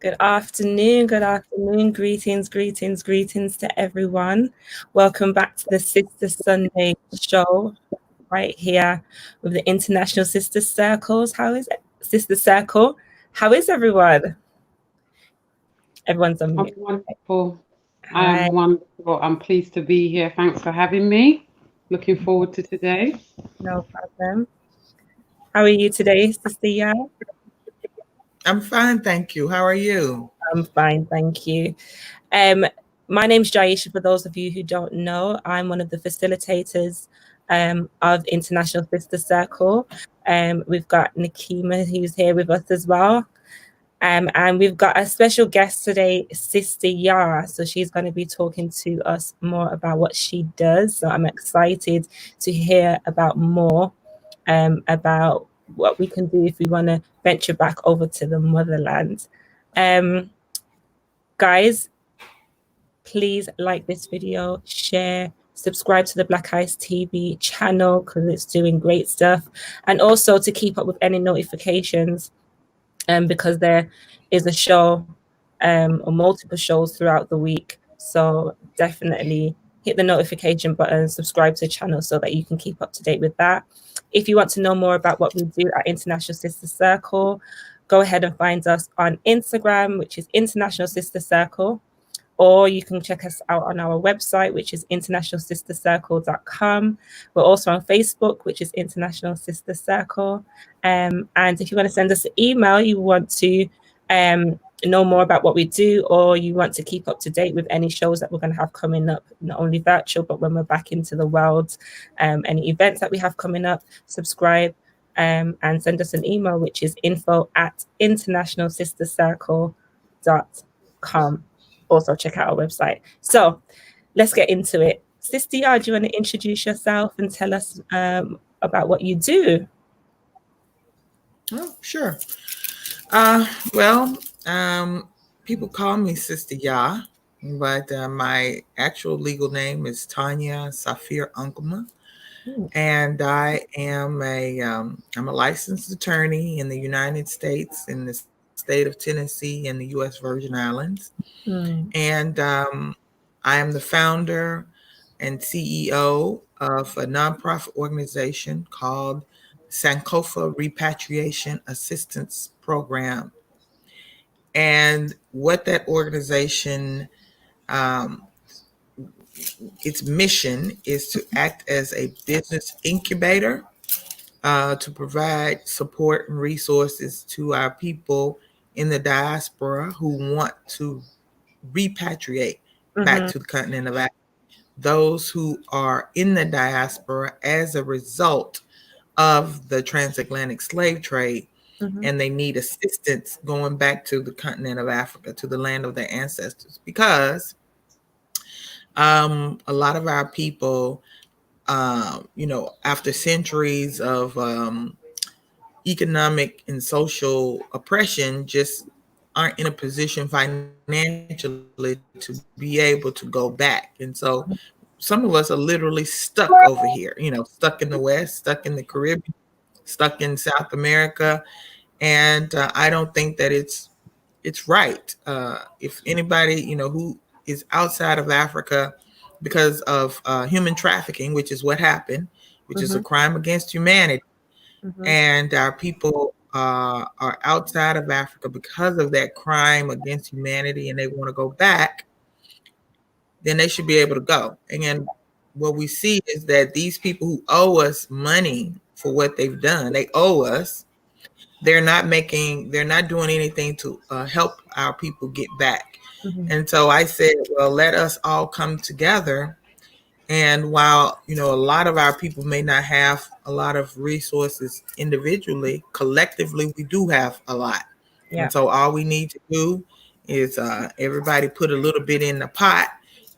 Good afternoon, greetings to everyone. Welcome back to the Sister Sunday show right here with the International Sister Circles. How is it? Sister Circle? How is everyone? Everyone's on mute. I'm wonderful. I am wonderful. I'm pleased to be here. Thanks for having me. Looking forward to today. No problem. How are you today, Sister Ya? I'm fine, thank you. How are you? I'm fine, thank you. My name's Jaisha. For those of you who don't know, I'm one of the facilitators of International Sister Circle. We've got Nikima who's here with us as well. And we've got a special guest today, Sister Yara. So she's going to be talking to us more about what she does. So I'm excited to hear about more about what we can do if we want to venture back over to the motherland. Guys, please like this video, share, subscribe to the Black Eyes TV channel because it's doing great stuff, and also to keep up with any notifications because there is a show or multiple shows throughout the week. So definitely hit the notification button, subscribe to the channel so that you can keep up to date with that. If you want to know more about what we do at International Sister Circle, go ahead and find us on Instagram, which is International Sister Circle, or you can check us out on our website, which is internationalsistercircle.com. We're also on Facebook, which is International Sister Circle. And if you want to send us an email, you want to know more about what we do, or you want to keep up to date with any shows that we're going to have coming up, not only virtual, but when we're back into the world, any events that we have coming up, subscribe and send us an email, which is info@internationalsistercircle.com. Also check out our website. So let's get into it. Sister Ya, do you want to introduce yourself and tell us about what you do? Oh, sure. People call me Sister Ya, but my actual legal name is Tanya Safir Unkuma. And I am I'm a licensed attorney in the United States, in the state of Tennessee, in the U.S. Virgin Islands. And I am the founder and CEO of a nonprofit organization called Sankofa Repatriation Assistance Program. And what that organization, um, its mission is to act as a business incubator, to provide support and resources to our people in the diaspora who want to repatriate back to the continent of Africa. Those who are in the diaspora as a result of the transatlantic slave trade, and they need assistance going back to the continent of Africa, to the land of their ancestors, because a lot of our people, after centuries of economic and social oppression, just aren't in a position financially to be able to go back. And so some of us are literally stuck over here, stuck in the West, stuck in the Caribbean, stuck in South America. And I don't think that it's right. If anybody, who is outside of Africa because of human trafficking, which is what happened, which is a crime against humanity, and our people are outside of Africa because of that crime against humanity, and they want to go back, then they should be able to go. And what we see is that these people who owe us money for what they've done, they owe us. They're not doing anything to help our people get back. And so I said, well, let us all come together. And while, a lot of our people may not have a lot of resources individually, collectively, we do have a lot. Yeah. And so all we need to do is everybody put a little bit in the pot,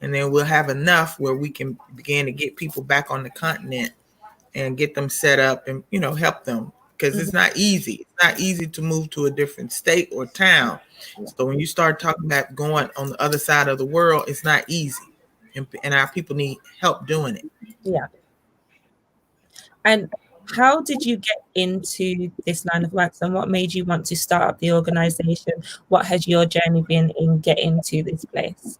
and then we'll have enough where we can begin to get people back on the continent and get them set up and, help them. Because it's not easy. It's not easy to move to a different state or town. So when you start talking about going on the other side of the world, it's not easy. And our people need help doing it. Yeah. And how did you get into this line of work, and what made you want to start up the organization? What has your journey been in getting to this place?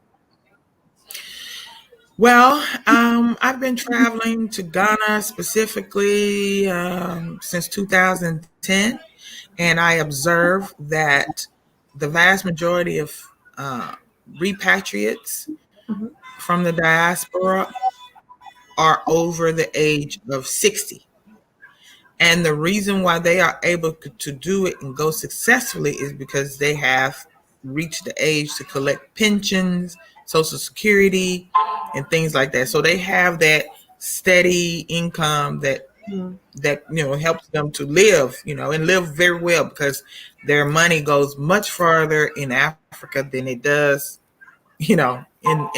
Well, I've been traveling to Ghana specifically since 2010, and I observed that the vast majority of repatriates from the diaspora are over the age of 60. And the reason why they are able to do it and go successfully is because they have reached the age to collect pensions, Social Security, and things like that. So they have that steady income that helps them to live, and live very well, because their money goes much farther in Africa than it does, in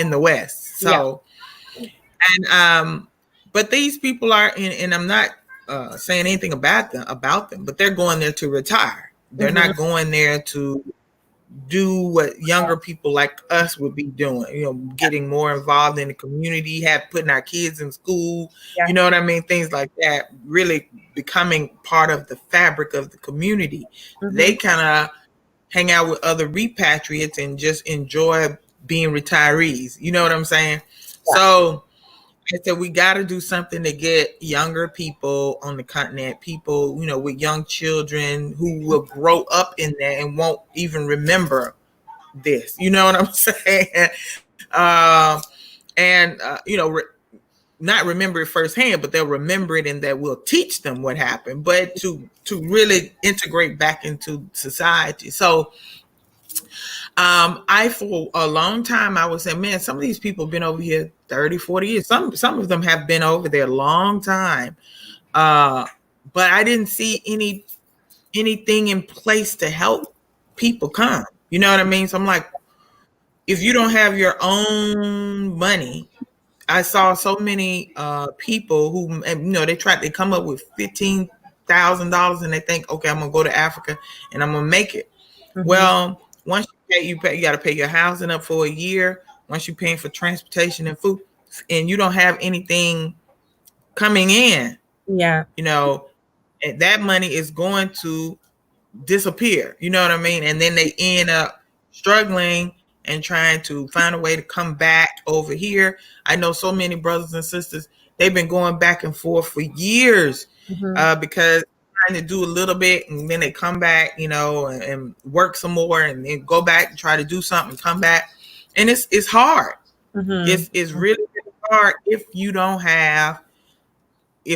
the West. So, and but these people are, and I'm not saying anything about them, but they're going there to retire. They're not going there to do what younger people like us would be doing, getting more involved in the community, putting our kids in school, you know what I mean? Things like that, really becoming part of the fabric of the community. They kind of hang out with other repatriates and just enjoy being retirees. You know what I'm saying? So I said, we got to do something to get younger people on the continent, people, with young children who will grow up in there and won't even remember this. You know what I'm saying? Not remember it firsthand, but they'll remember it, and that we'll teach them what happened, but to really integrate back into society. So for a long time, I would say, man, some of these people have been over here 30, 40 years. Some of them have been over there a long time. But I didn't see anything in place to help people come. You know what I mean? So I'm like, if you don't have your own money, I saw so many people who, they come up with $15,000 and they think, okay, I'm going to go to Africa and I'm going to make it. Well, once you got to pay your housing up for a year. Once you're paying for transportation and food, and you don't have anything coming in, Yeah. you know, and that money is going to disappear. You know what I mean? And then they end up struggling and trying to find a way to come back over here. I know so many brothers and sisters, they've been going back and forth for years because trying to do a little bit and then they come back, you know, and work some more and then go back and try to do something, come back. And it's hard. It's really, really hard if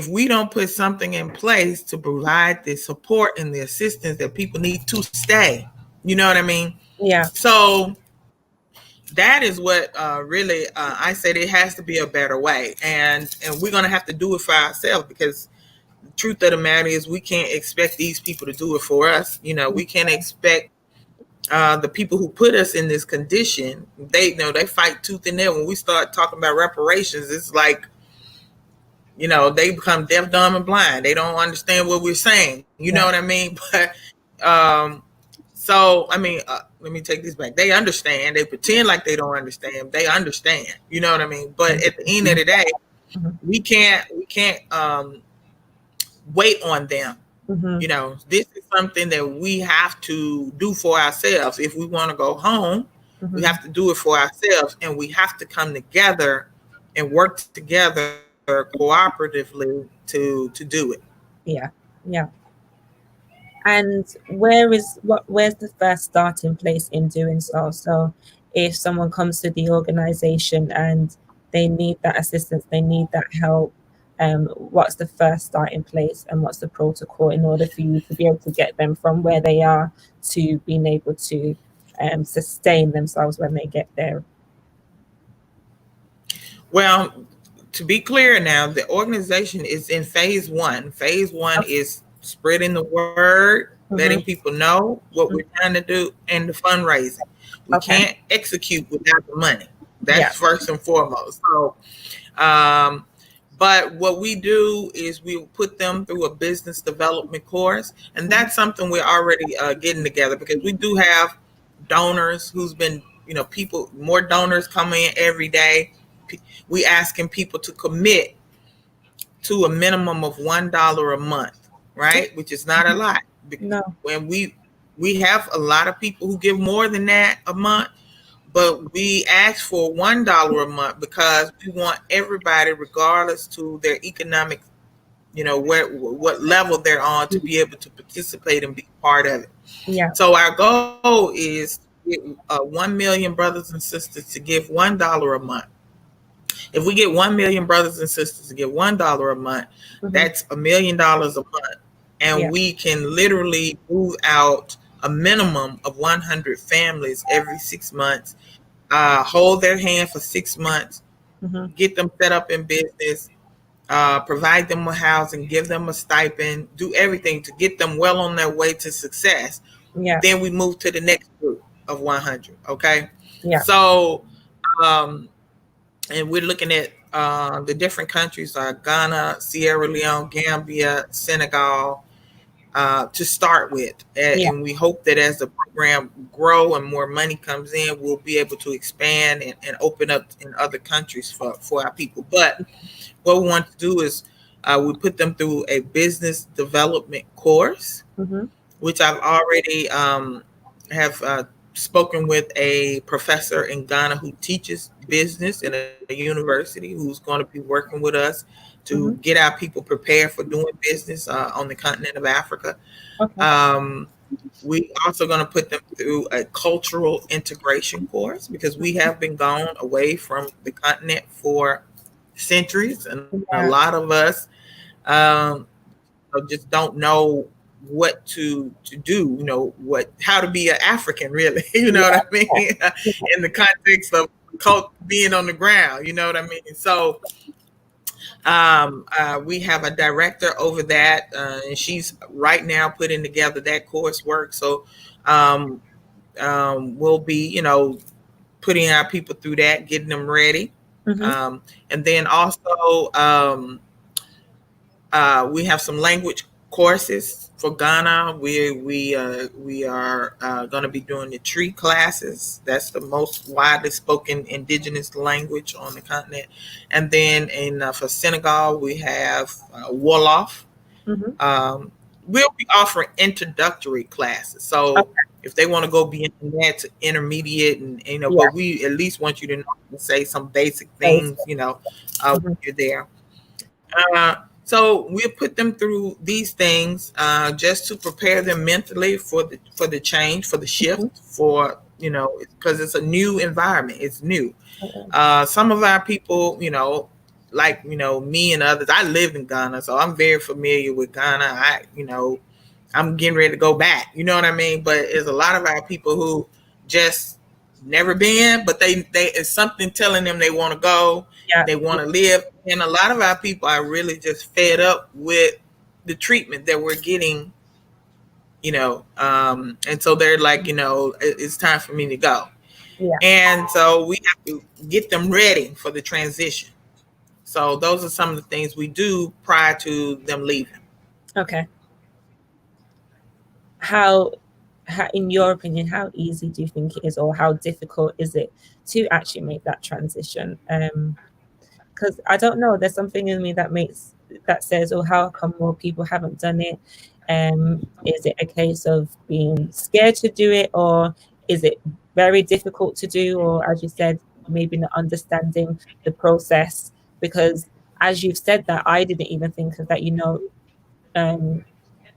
we don't put something in place to provide the support and the assistance that people need to stay. You know what I mean? Yeah. So that is what really I said it has to be a better way. And we're going to have to do it for ourselves, because the truth of the matter is we can't expect these people to do it for us. You know, we can't expect the people who put us in this condition. They fight tooth and nail. When we start talking about reparations, it's like, you know, they become deaf, dumb, and blind. They don't understand what we're saying. You know what I mean? But so, I mean, let me take this back. They understand. They pretend like they don't understand. They understand. You know what I mean? But at the end of the day, we can't wait on them. You know, this is something that we have to do for ourselves. If we want to go home, we have to do it for ourselves, and we have to come together and work together cooperatively to do it. Yeah. And where's the first starting place in doing so? So if someone comes to the organization and they need that assistance, they need that help, what's the first starting place and what's the protocol in order for you to be able to get them from where they are to being able to sustain themselves when they get there? Well, to be clear now, the organization is in phase one. Phase one is spreading the word, letting people know what we're trying to do, and the fundraising. We can't execute without the money. That's first and foremost. So, but what we do is we put them through a business development course, and that's something we're already getting together, because we do have donors who's been, you know, more donors coming in every day. We asking people to commit to a minimum of $1 a month, right? Which is not a lot. No. When we have a lot of people who give more than that a month, but we ask for $1 a month because we want everybody, regardless to their economic, you know, what level they're on, to be able to participate and be part of it. Yeah. So our goal is 1 million brothers and sisters to give $1 a month. If we get 1 million brothers and sisters to give $1 a month, that's $1 million a month. And we can literally move out a minimum of 100 families every 6 months, hold their hand for 6 months, get them set up in business, provide them with housing, give them a stipend, do everything to get them well on their way to success. Yeah. Then we move to the next group of 100. Okay. Yeah. So, and we're looking at the different countries, Ghana, Sierra Leone, Gambia, Senegal, to start with. And we hope that as the program grow and more money comes in, we'll be able to expand and open up in other countries for our people. But what we want to do is we put them through a business development course, which I've already have spoken with a professor in Ghana who teaches business in a university, who's going to be working with us to get our people prepared for doing business on the continent of Africa. We also going to put them through a cultural integration course, because we have been gone away from the continent for centuries, and a lot of us just don't know what to do, you know, how to be an African, really. You know what I mean? In the context of being on the ground, you know what I mean? So we have a director over that, and she's right now putting together that coursework. So we'll be, you know, putting our people through that, getting them ready. And then also we have some language courses for Ghana. We are going to be doing the tree classes. That's the most widely spoken indigenous language on the continent. And then for Senegal, we have Wolof. We'll be offering introductory classes. So if they want to go beyond that to intermediate, and but we at least want you to know, say some basic things, when you're there. So we'll put them through these things just to prepare them mentally for the change, for the shift, for because it's a new environment. It's new. Some of our people, like me and others. I live in Ghana, so I'm very familiar with Ghana. I'm getting ready to go back. You know what I mean? But there's a lot of our people who just never been, but they it's something telling them they want to go. They want to live. And a lot of our people are really just fed up with the treatment that we're getting, and so they're like, it's time for me to go. And so we have to get them ready for the transition. So those are some of the things we do prior to them leaving. Okay. How, in your opinion, how easy do you think it is, or how difficult is it to actually make that transition? Because I don't know, there's something in me that says, oh, how come more people haven't done it? Is it a case of being scared to do it, or is it very difficult to do, or as you said, maybe not understanding the process? Because as you've said that, I didn't even think of that,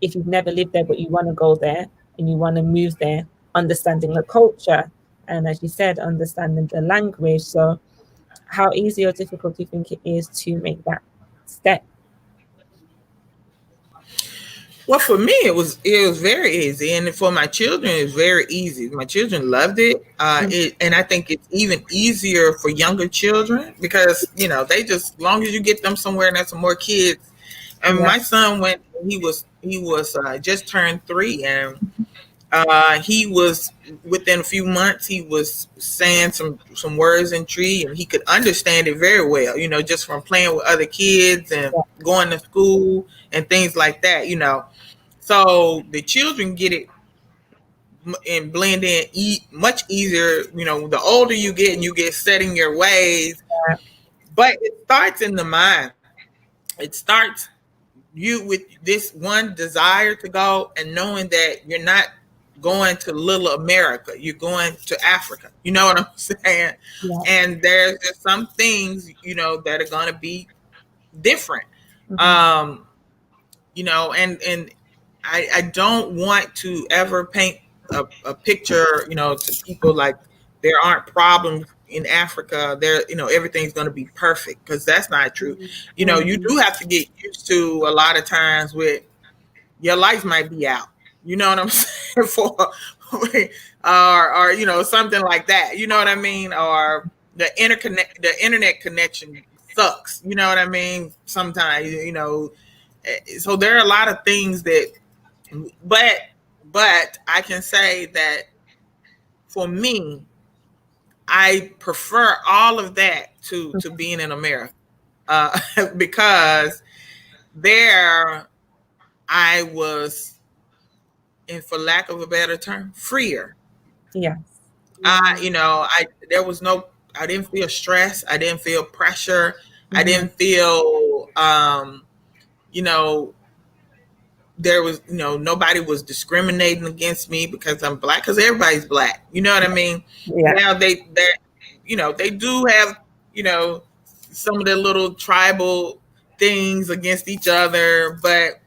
if you've never lived there but you want to go there and you want to move there, understanding the culture, and as you said, understanding the language. So how easy or difficult do you think it is to make that step? Well, for me, it was very easy, and for my children, it was very easy. My children loved it, and I think it's even easier for younger children because they just, as long as you get them somewhere and have some more kids. And my son went. He was just turned 3, and he was within a few months. He was saying some words in Tree, and he could understand it very well. Just from playing with other kids and going to school and things like that. So the children get it and blend in much easier. The older you get and you get set in your ways, but it starts in the mind. It starts you with this one desire to go and knowing that you're not going to little America, you're going to Africa. You know what I'm saying? And there's just some things, that are going to be different. And I don't want to ever paint a picture, to people like there aren't problems in Africa. There, everything's going to be perfect, because that's not true. You do have to get used to a lot of times with your life might be out. You know what I'm saying? or something like that. You know what I mean? Or the internet connection sucks. You know what I mean? Sometimes, so there are a lot of things that, but I can say that for me, I prefer all of that to being in America, because there I was, and for lack of a better term, freer. Yes. I didn't feel stress. I didn't feel pressure. I didn't feel, there was, nobody was discriminating against me because I'm Black, because everybody's Black. You know what I mean? Yeah. Now they do have, some of the little tribal things against each other, but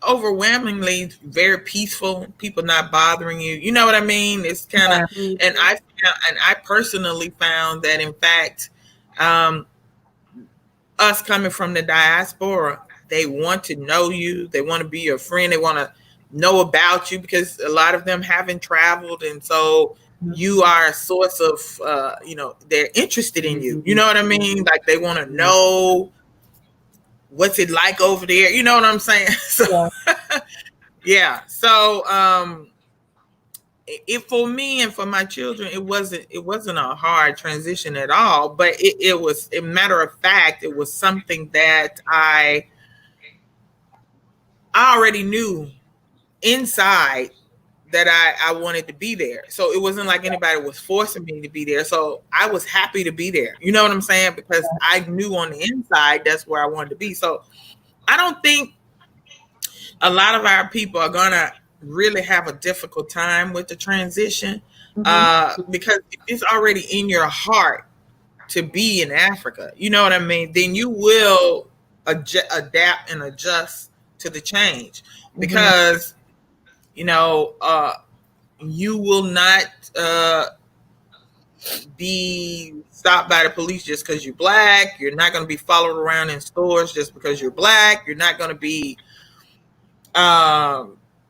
overwhelmingly very peaceful. People not bothering you. You know what I mean? It's kind of, and I personally found that, in fact, us coming from the diaspora, they want to know you. They want to be your friend. They want to know about you, because a lot of them haven't traveled, and so you are a source of, they're interested in you. You know what I mean? Like they want to know what's it like over there. You know what I'm saying? So, yeah. So, it for me and for my children, it wasn't a hard transition at all. But it was, a matter of fact, it was something that I already knew inside that I wanted to be there. So it wasn't like anybody was forcing me to be there. So I was happy to be there. You know what I'm saying? Because I knew on the inside that's where I wanted to be. So I don't think a lot of our people are gonna really have a difficult time with the transition, because it's already in your heart to be in Africa. You know what I mean? Then you will adapt and adjust to the change, because you know, you will not be stopped by the police just because you're black. You're not going to be followed around in stores just because you're black. You're not going to be,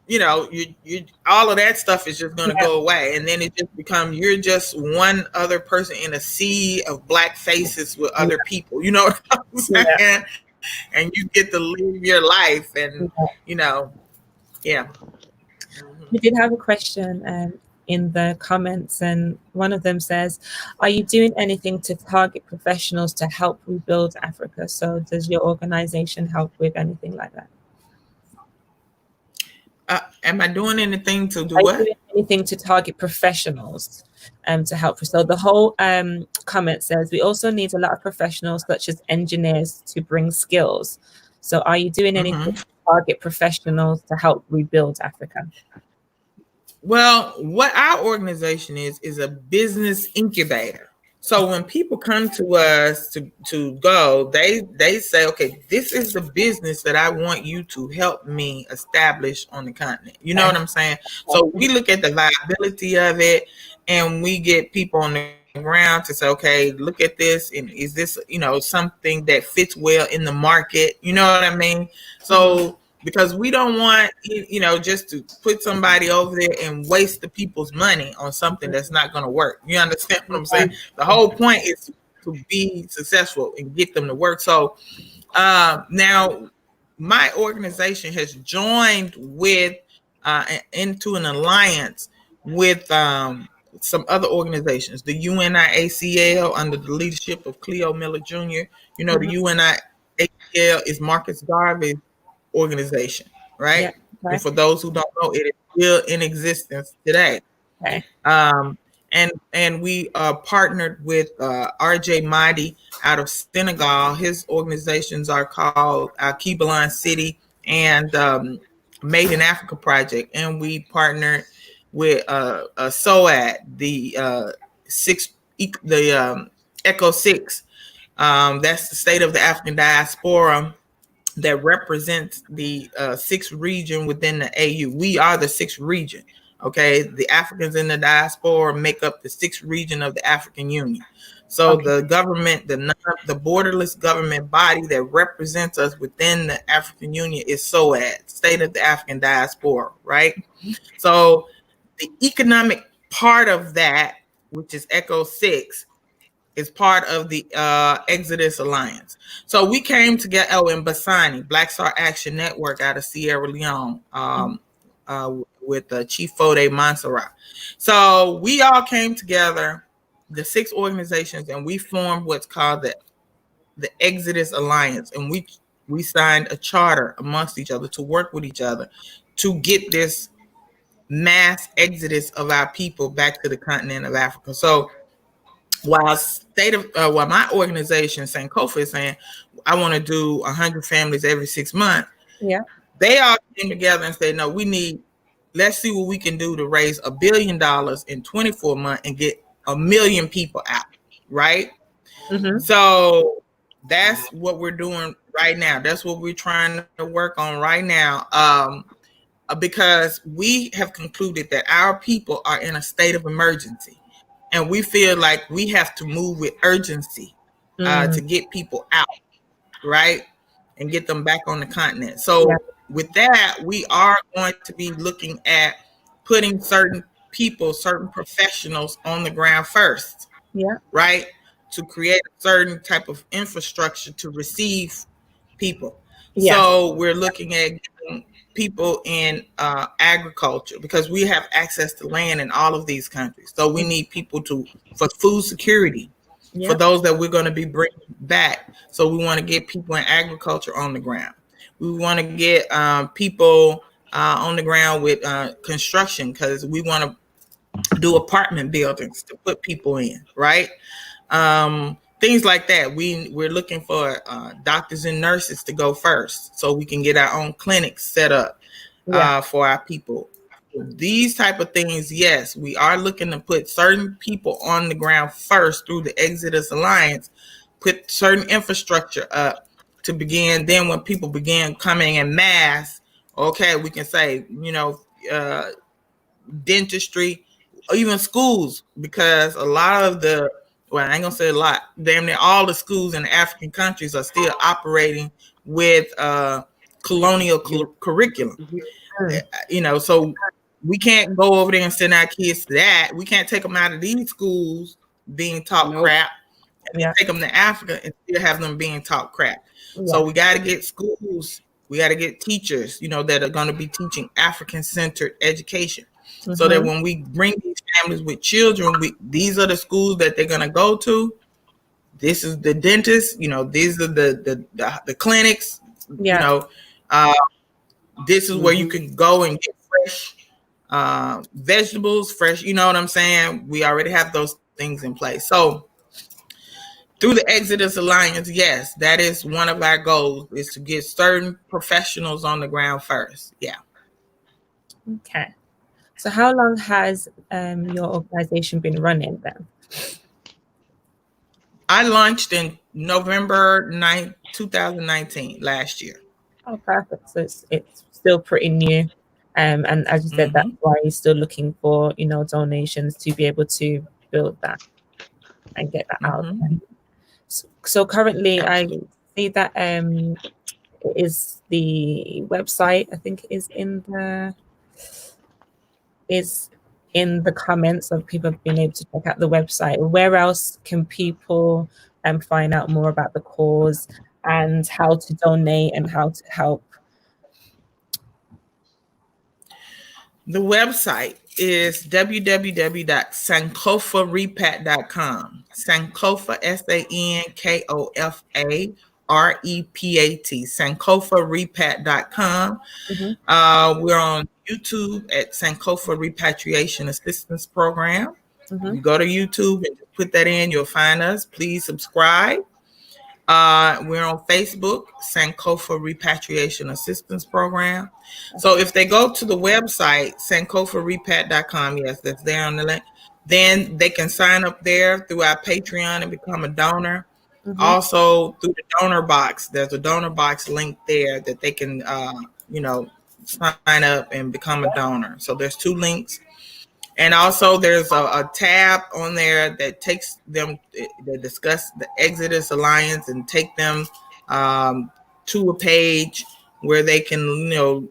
you know, you all of that stuff is just going to go away, and then it just becomes you're just one other person in a sea of black faces with other people. You know what I'm saying? Yeah. And you get to live your life, and you know, yeah. We did have a question in the comments, and one of them says, are you doing anything to target professionals to help rebuild Africa? So does your organization help with anything like that? Am I doing anything to do Are what? you doing anything to target professionals to help? So the whole comment says, we also need a lot of professionals such as engineers to bring skills. So are you doing anything to target professionals to help rebuild Africa? Well, what our organization is a business incubator. So when people come to us to go, they say, okay, this is the business that I want you to help me establish on the continent. You know what I'm saying? So we look at the viability of it, and we get people on the ground to say, okay, look at this, and is this, you know, something that fits well in the market? You know what I mean? So because we don't want, you know, just to put somebody over there and waste the people's money on something that's not going to work. You understand what I'm saying? The whole point is to be successful and get them to work. So now my organization has joined with into an alliance with some other organizations, the UNIACL under the leadership of Cleo Miller Jr. You know, the UNIACL is Marcus Garvey's organization, right? Yeah, okay. And for those who don't know, it is still in existence today. Okay. And we partnered with RJ Mahdi out of Senegal. His organizations are called Kibalan City and Made in Africa Project, and we partnered with SOAD, the ECHO 6. That's the state of the African diaspora that represents the sixth region within the AU. We are the sixth region. Okay, the Africans in the diaspora make up the sixth region of the African Union. So the government, the borderless government body that represents us within the African Union is SOAD, State of the African Diaspora, right? So the economic part of that, which is ECHO 6, is part of the Exodus Alliance. So we came together in Bassani, Black Star Action Network out of Sierra Leone, with Chief Fode Montserrat. So we all came together, the 6 organizations, and we formed what's called the Exodus Alliance. And we signed a charter amongst each other to work with each other to get this mass exodus of our people back to the continent of Africa. So while my organization Sankofa is saying I want to do 100 families every 6 months, they all came together and said, no, let's see what we can do to raise $1 billion in 24 months and get 1 million people out, right? So that's what we're doing right now. That's what we're trying to work on right now, because we have concluded that our people are in a state of emergency. And we feel like we have to move with urgency to get people out, right? And get them back on the continent. So with that, we are going to be looking at putting certain people, certain professionals on the ground first, right? To create a certain type of infrastructure to receive people. So we're looking at getting people in agriculture, because we have access to land in all of these countries. So we need people for food security, for those that we're going to be bringing back. So we want to get people in agriculture on the ground. We want to get people on the ground with construction, because we want to do apartment buildings to put people in, right? Things like that. We're looking for doctors and nurses to go first, so we can get our own clinics set up for our people. These type of things, yes, we are looking to put certain people on the ground first through the Exodus Alliance, put certain infrastructure up to begin. Then when people begin coming in mass, okay, we can say, dentistry, or even schools, because a lot of I ain't gonna say a lot, damn near all the schools in the African countries are still operating with colonial curriculum. So we can't go over there and send our kids to that. We can't take them out of these schools being taught crap, and take them to Africa and still have them being taught crap. So we got to get schools, we got to get teachers, that are going to be teaching African-centered education, so that when we bring these families with children, these are the schools that they're going to go to. This is the dentist, these are the clinics, this is where you can go and get fresh vegetables, fresh, you know what I'm saying? We already have those things in place. So through the Exodus Alliance, yes, that is one of our goals, is to get certain professionals on the ground first. Yeah. Okay. So how long has your organization been running then? I launched in November 9th, 2019, last year. Oh, perfect. So it's still pretty new. And as you said, that's why you're still looking for, donations to be able to build that and get that out. So currently, I see that it is the website. I think it is in the comments of people being able to check out the website. Where else can people find out more about the cause and how to donate and how to help? The website is www.sankofarepat.com. Sankofa, SANKOFAREPAT. Sankofarepat.com. We're on YouTube at Sankofa Repatriation Assistance Program. You go to YouTube and put that in, you'll find us. Please subscribe. We're on Facebook, Sankofa Repatriation Assistance Program. So if they go to the website, sankofarepat.com, yes, that's there on the link, then they can sign up there through our Patreon and become a donor. Also through the donor box, there's a donor box link there that they can, sign up and become a donor. So there's two links. And also there's a tab on there that takes them, that discuss the Exodus Alliance and take them to a page where they can,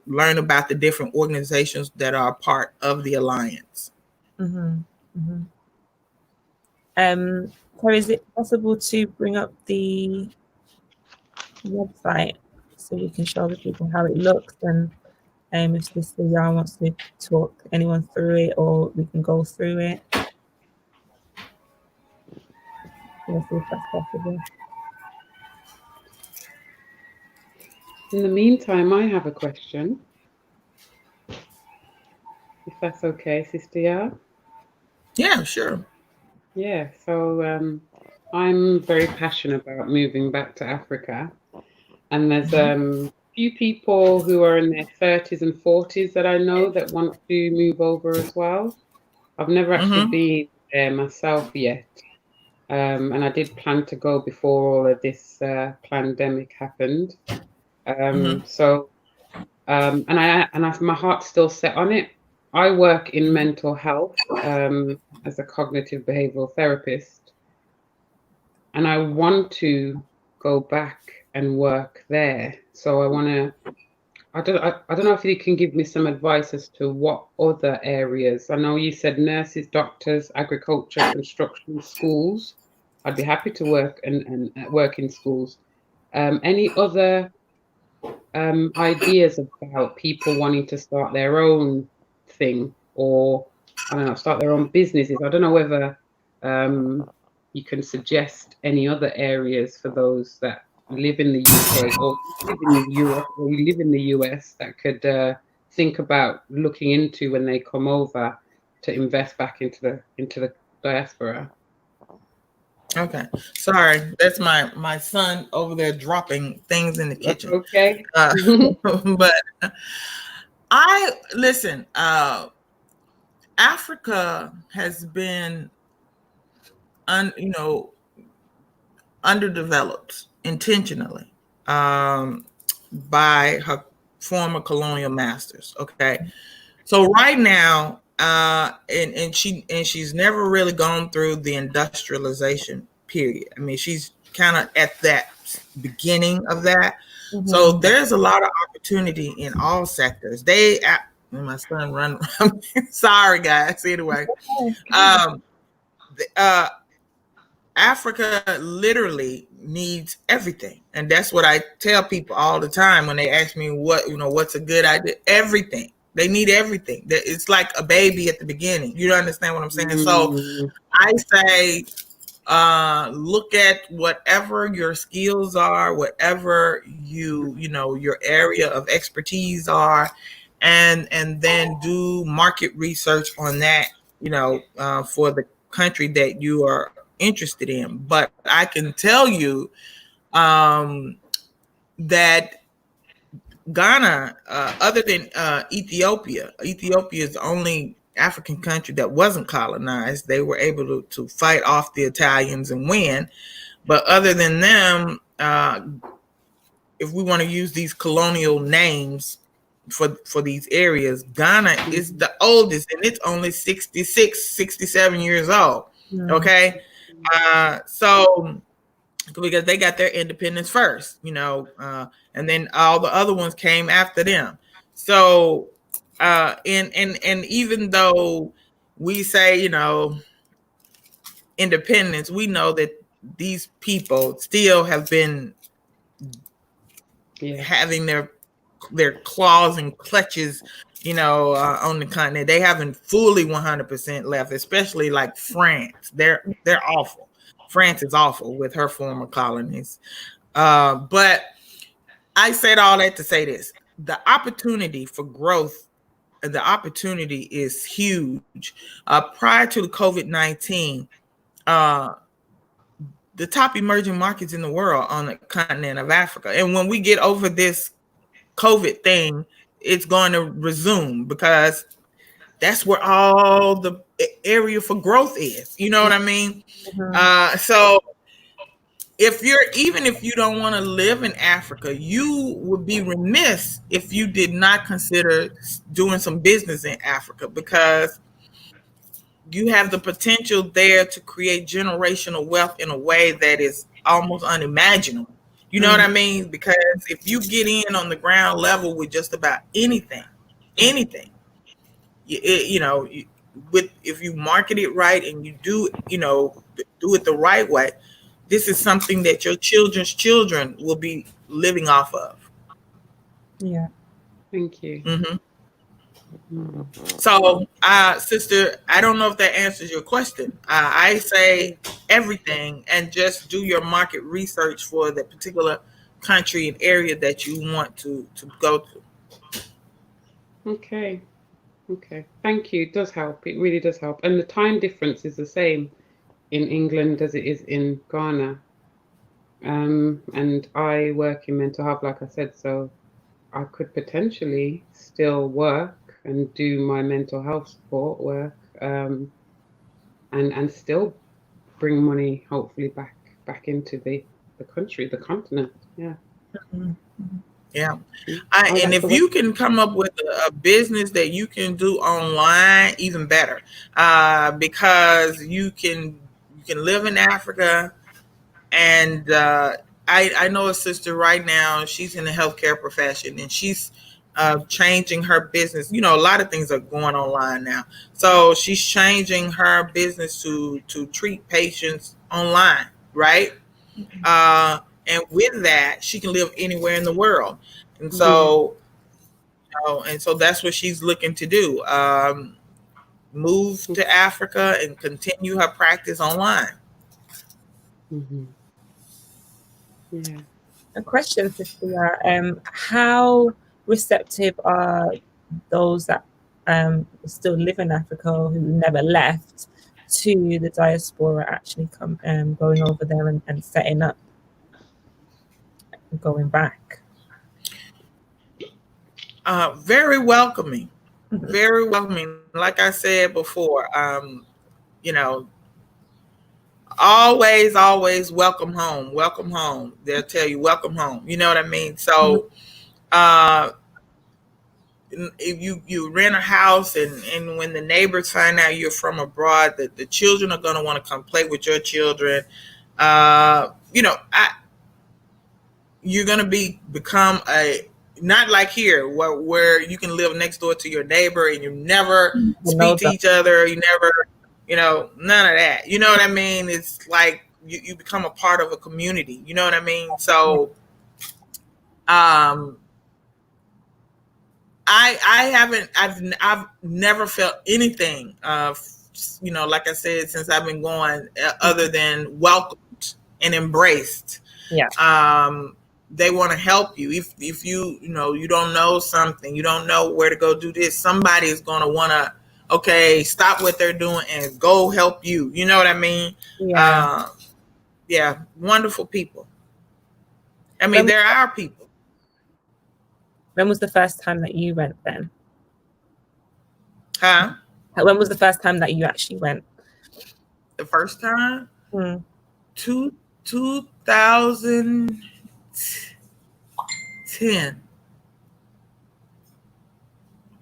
learn about the different organizations that are a part of the Alliance. So is it possible to bring up the website so we can show the people how it looks, and if Sister Yah wants to talk anyone through it, or we can go through it? Let's see if that's possible. In the meantime, I have a question, if that's okay, Sister Yah. Yeah, sure. Yeah, so I'm very passionate about moving back to Africa, and there's few people who are in their 30s and 40s that I know that want to move over as well. I've never actually been there myself yet, and I did plan to go before all of this pandemic happened. So, my heart's still set on it. I work in mental health as a cognitive behavioral therapist, and I want to go back and work there. So I don't know if you can give me some advice as to what other areas. I know you said nurses, doctors, agriculture, construction, schools. I'd be happy to work and work in schools. Any other ideas about people wanting to start their own thing, or I don't know, start their own businesses? I don't know whether you can suggest any other areas for those that live in the UK or live in the US or you live in the US that could think about looking into when they come over to invest back into the diaspora? Okay, sorry, that's my son over there dropping things in the That's kitchen. okay. But I listen. Africa has been, underdeveloped intentionally by her former colonial masters. Okay, so right now, she's never really gone through the industrialization period. I mean, she's kind of at that beginning of that. So there's a lot of opportunity in all sectors. My son run. Sorry, guys. Anyway, Africa literally needs everything. And that's what I tell people all the time when they ask me what's a good idea. Everything. They need everything. It's like a baby at the beginning. You understand what I'm saying? So I say, look at whatever your skills are, whatever your area of expertise are, and then do market research on that, for the country that you are interested in. But I can tell you that Ghana, other than Ethiopia is the only African country that wasn't colonized. They were able to fight off the Italians and win. But other than them, if we want to use these colonial names for these areas, Ghana is the oldest, and it's only 66, 67 years old. Okay. So because they got their independence first, and then all the other ones came after them. So, and even though we say, independence, we know that these people still have been having their claws and clutches, on the continent. They haven't fully 100% left, especially like France. They're awful. France is awful with her former colonies. But I said all that to say this: the opportunity for growth, the opportunity is huge. Prior to the COVID-19, the top emerging markets in the world on the continent of Africa. And when we get over this COVID thing, it's going to resume because that's where all the area for growth is. You know what I mean? So if you don't want to live in Africa, you would be remiss if you did not consider doing some business in Africa, because you have the potential there to create generational wealth in a way that is almost unimaginable. You know what I mean? Because if you get in on the ground level with just about anything, if you market it right and you do it the right way, this is something that your children's children will be living off of. Yeah. Thank you. So, sister, I don't know if that answers your question. I say everything, and just do your market research for the particular country and area that you want to go to. Okay. Thank you. It does help. It really does help. And the time difference is the same in England as it is in Ghana. And I work in mental health, like I said, so I could potentially still work and do my mental health support work, and still bring money, hopefully back into the country, the continent. Yeah. Yeah. And if you can come up with a business that you can do online, even better, because you can live in Africa. And I know a sister right now, she's in the healthcare profession, and she's changing her business. A lot of things are going online now. So she's changing her business to treat patients online, right? And with that, she can live anywhere in the world. And so, that's what she's looking to do. Move to Africa and continue her practice online. Yeah. A question, Cecilia. How receptive are those that still live in Africa who never left to the diaspora actually going over there and setting up and going back? Very welcoming. Very welcoming. Like I said before, you know, always welcome home. Welcome home. They'll tell you welcome home. You know what I mean? So if you rent a house and when the neighbors find out you're from abroad, the children are going to want to come play with your children. You know, you're going to become not like here where you can live next door to your neighbor and you never speak to each other. You never, you know, none of that. You know what I mean? It's like you become a part of a community. You know what I mean? So, I've never felt anything, you know, like I said, since I've been going, other than welcomed and embraced. Yeah. They want to help you. If you know, you don't know something, you don't know where to go do this, somebody is going to want to, okay, stop what they're doing and go help you. You know what I mean? Yeah. Yeah. Wonderful people. I mean, they're our people. When was the first time that you went then? Huh? When was the first time that you actually went? The first time? 2010.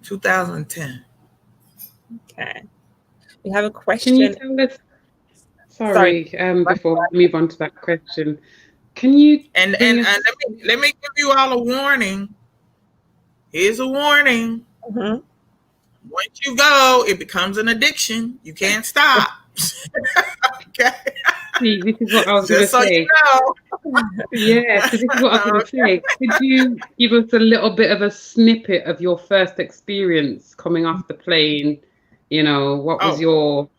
2010. Okay. We have a question. Can you tell us? Sorry. Before we move on to that question, can you and let me give you all a warning. Here's a warning. Once you go, it becomes an addiction. You can't stop. Okay. See, this is what I was going to say. You know. Yeah, so this is what I was going to say. Could you give us a little bit of a snippet of your first experience coming off the plane? You know, what was your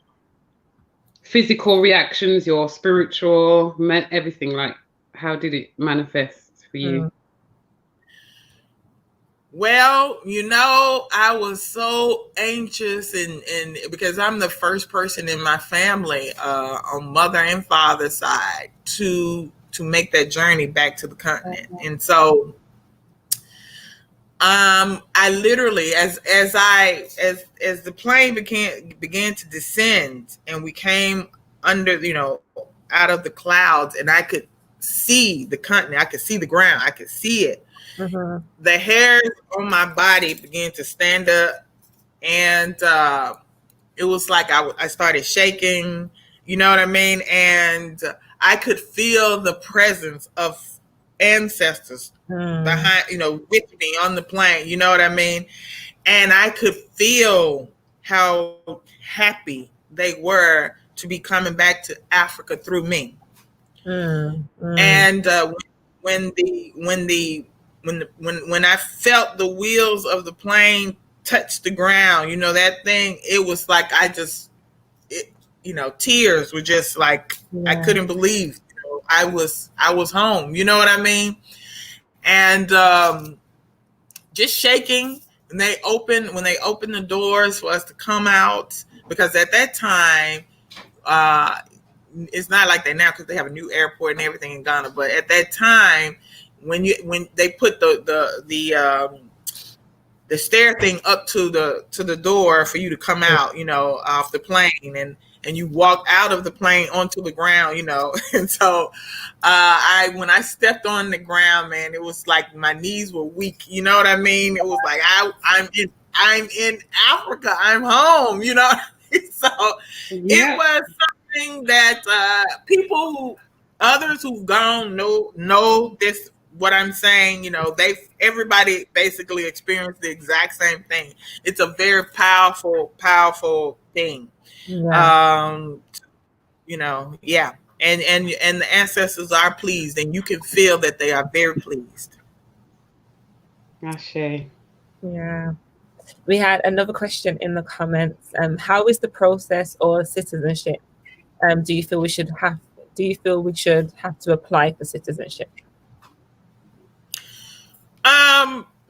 physical reactions, your spiritual, everything? Like, how did it manifest for you? Well, you know, I was so anxious and because I'm the first person in my family on mother and father's side to make that journey back to the continent. And so I literally as the plane began to descend and we came under, you know, out of the clouds, and I could see the continent, I could see the ground, I could see it. The hairs on my body began to stand up, and it was like I started shaking, you know what I mean? And I could feel the presence of ancestors behind, you know, with me on the plane, you know what I mean? And I could feel how happy they were to be coming back to Africa through me. And when I felt the wheels of the plane touch the ground, you know, that thing, it was like you know, tears were just like, I couldn't believe, you know, I was home, you know what I mean? And just shaking. And when they opened the doors for us to come out, because at that time, it's not like that now because they have a new airport and everything in Ghana. But at that time, when they put the stair thing up to the door for you to come out, you know, off the plane, and you walk out of the plane onto the ground, you know. And so when I stepped on the ground, man, it was like my knees were weak, you know what I mean? It was like I'm in Africa, I'm home, you know. So it was something that others who've gone know this, what I'm saying, you know, everybody basically experienced the exact same thing. It's a very powerful thing. You know, yeah. And the ancestors are pleased, and you can feel that they are very pleased. Ashe. Yeah. We had another question in the comments. How is the process or citizenship? Do you feel we should have to apply for citizenship?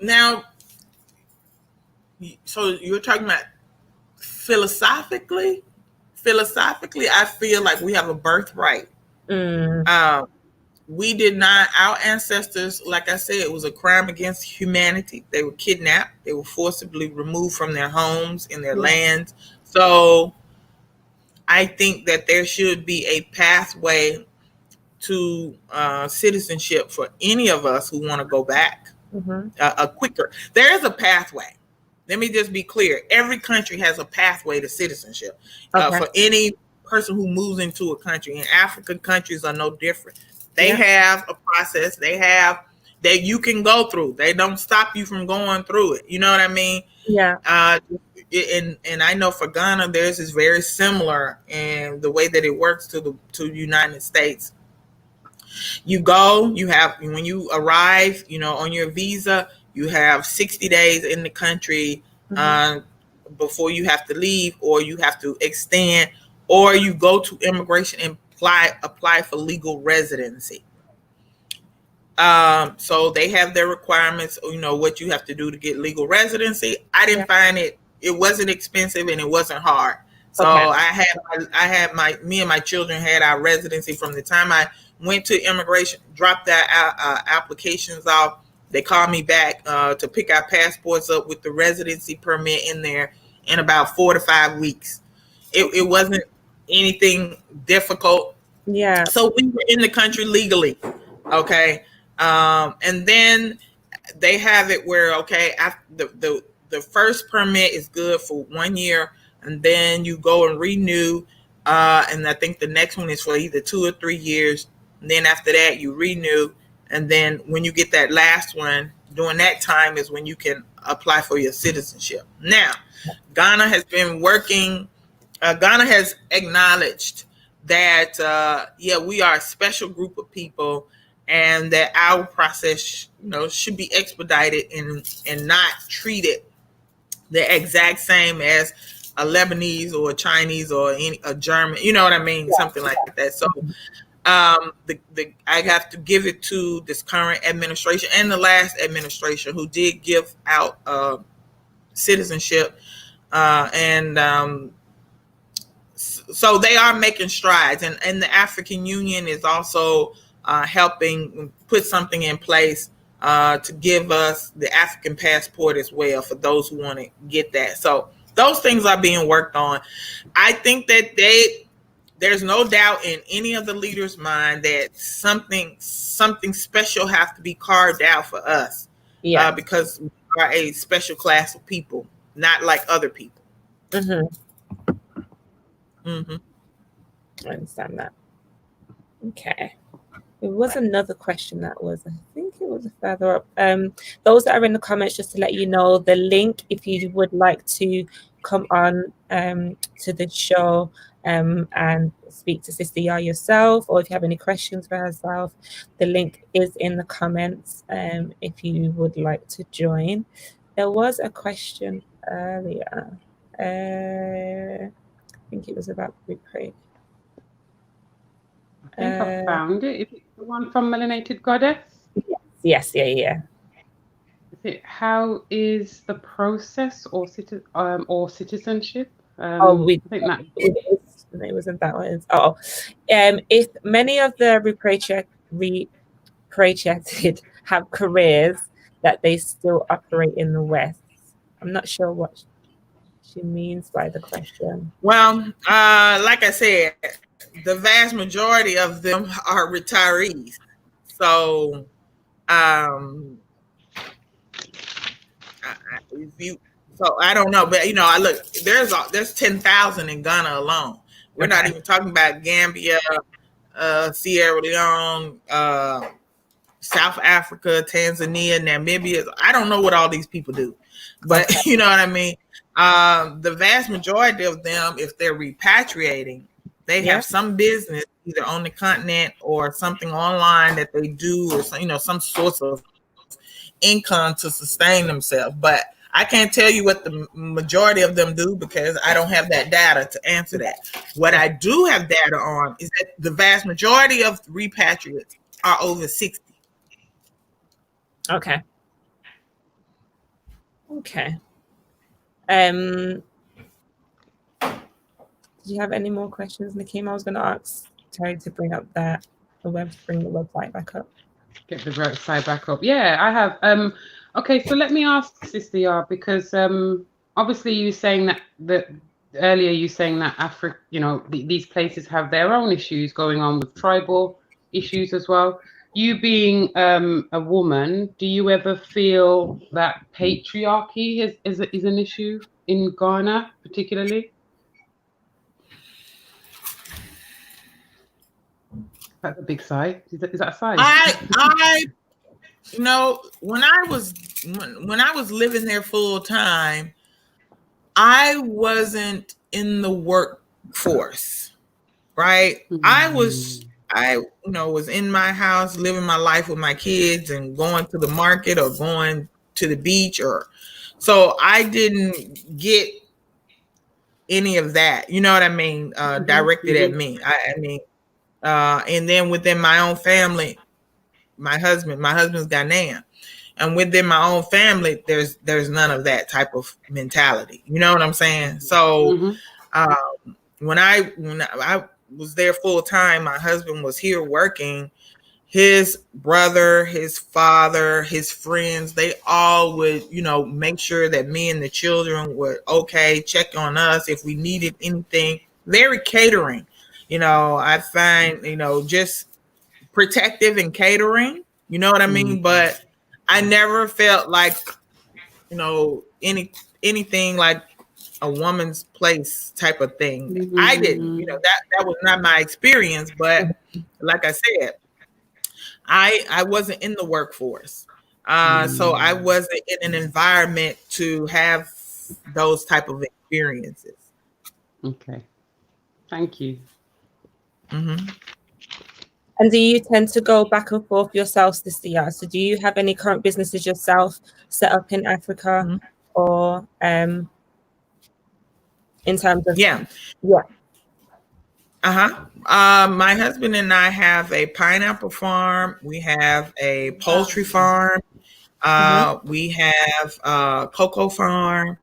Now, so you're talking about philosophically. Philosophically, I feel like we have a birthright. We did not, our ancestors, like I said, it was a crime against humanity. They were kidnapped. They were forcibly removed from their homes and their lands. So I think that there should be a pathway to citizenship for any of us who want to go back. A quicker. There is a pathway. Let me just be clear. Every country has a pathway to citizenship. For any person who moves into a country. And African countries are no different. They have a process. They have that you can go through. They don't stop you from going through it. You know what I mean? Yeah. And I know for Ghana, theirs is very similar in the way that it works to the United States. You go, you have, when you arrive, on your visa, you have 60 days in the country before you have to leave, or you have to extend, or you go to immigration and apply for legal residency. So they have their requirements, what you have to do to get legal residency. I didn't find it wasn't expensive and it wasn't hard. So me and my children had our residency from the time I went to immigration, dropped that applications off. They called me back to pick our passports up with the residency permit in there in about 4 to 5 weeks. It wasn't anything difficult. Yeah. So we were in the country legally. Okay. And then they have it where, after the first permit is good for 1 year, and then you go and renew. And I think the next one is for either 2 or 3 years. And then after that, you renew. And then when you get that last one, during that time is when you can apply for your citizenship. Now, Ghana has been working. Ghana has acknowledged that, we are a special group of people, and that our process, should be expedited and not treated the exact same as a Lebanese or a Chinese or a German, you know what I mean? Something like that. So I have to give it to this current administration and the last administration, who did give out citizenship. So they are making strides. And the African Union is also helping put something in place to give us the African passport as well, for those who want to get that. So those things are being worked on. I think that there's no doubt in any of the leaders' mind that something special has to be carved out for us, because we are a special class of people, not like other people. I understand that. Okay. There was another question that was, I think it was further up. Those that are in the comments, just to let you know, the link, if you would like to come on to the show and speak to Sister Ya yourself, or if you have any questions for herself, the link is in the comments if you would like to join. There was a question earlier. I think it was about repatriate. I think I found it. Is it the one from Melanated Goddess? Yes, yeah. Is it, how is the process or citizenship? I think that it wasn't that one. If many of the repatriated have careers that they still operate in the West. I'm not sure what she means by the question. Well, like I said, the vast majority of them are retirees. So, I don't know, but I look. There's 10,000 in Ghana alone. We're not even talking about Gambia, Sierra Leone, South Africa, Tanzania, Namibia. I don't know what all these people do, but you know what I mean. The vast majority of them, if they're repatriating, they have some business either on the continent or something online that they do, or some source of income to sustain themselves. But I can't tell you what the majority of them do, because I don't have that data to answer that. What I do have data on is that the vast majority of repatriates are over 60. Okay. Okay. Do you have any more questions, Nakeem? I was going to ask Terry to bring up bring the website back up. Get the website back up. Yeah, I have. Okay, so let me ask Sister Yar, because obviously you saying that earlier you saying that Africa, these places have their own issues going on with tribal issues as well. You being a woman, do you ever feel that patriarchy is an issue in Ghana particularly? That's a big sigh. Is that a sigh? I when I was living there full time, I wasn't in the workforce, right? I was in my house living my life with my kids and going to the market or going to the beach, so I didn't get any of that, you know what I mean, directed at me. I mean, and then within my own family, my husband's Ghanaian, and within my own family, there's none of that type of mentality. You know what I'm saying? So when I was there full time, my husband was here working. His brother, his father, his friends, they all would, make sure that me and the children were okay, check on us if we needed anything. Very catering. I find, just protective and catering, you know what I mean? But I never felt like, anything like a woman's place type of thing. I didn't, that was not my experience. But like I said, I wasn't in the workforce. So I wasn't in an environment to have those type of experiences. Okay. Thank you. And do you tend to go back and forth yourself, Sister Yar? So do you have any current businesses yourself set up in Africa or in terms of... Yeah. My husband and I have a pineapple farm. We have a poultry farm. We have a cocoa farm.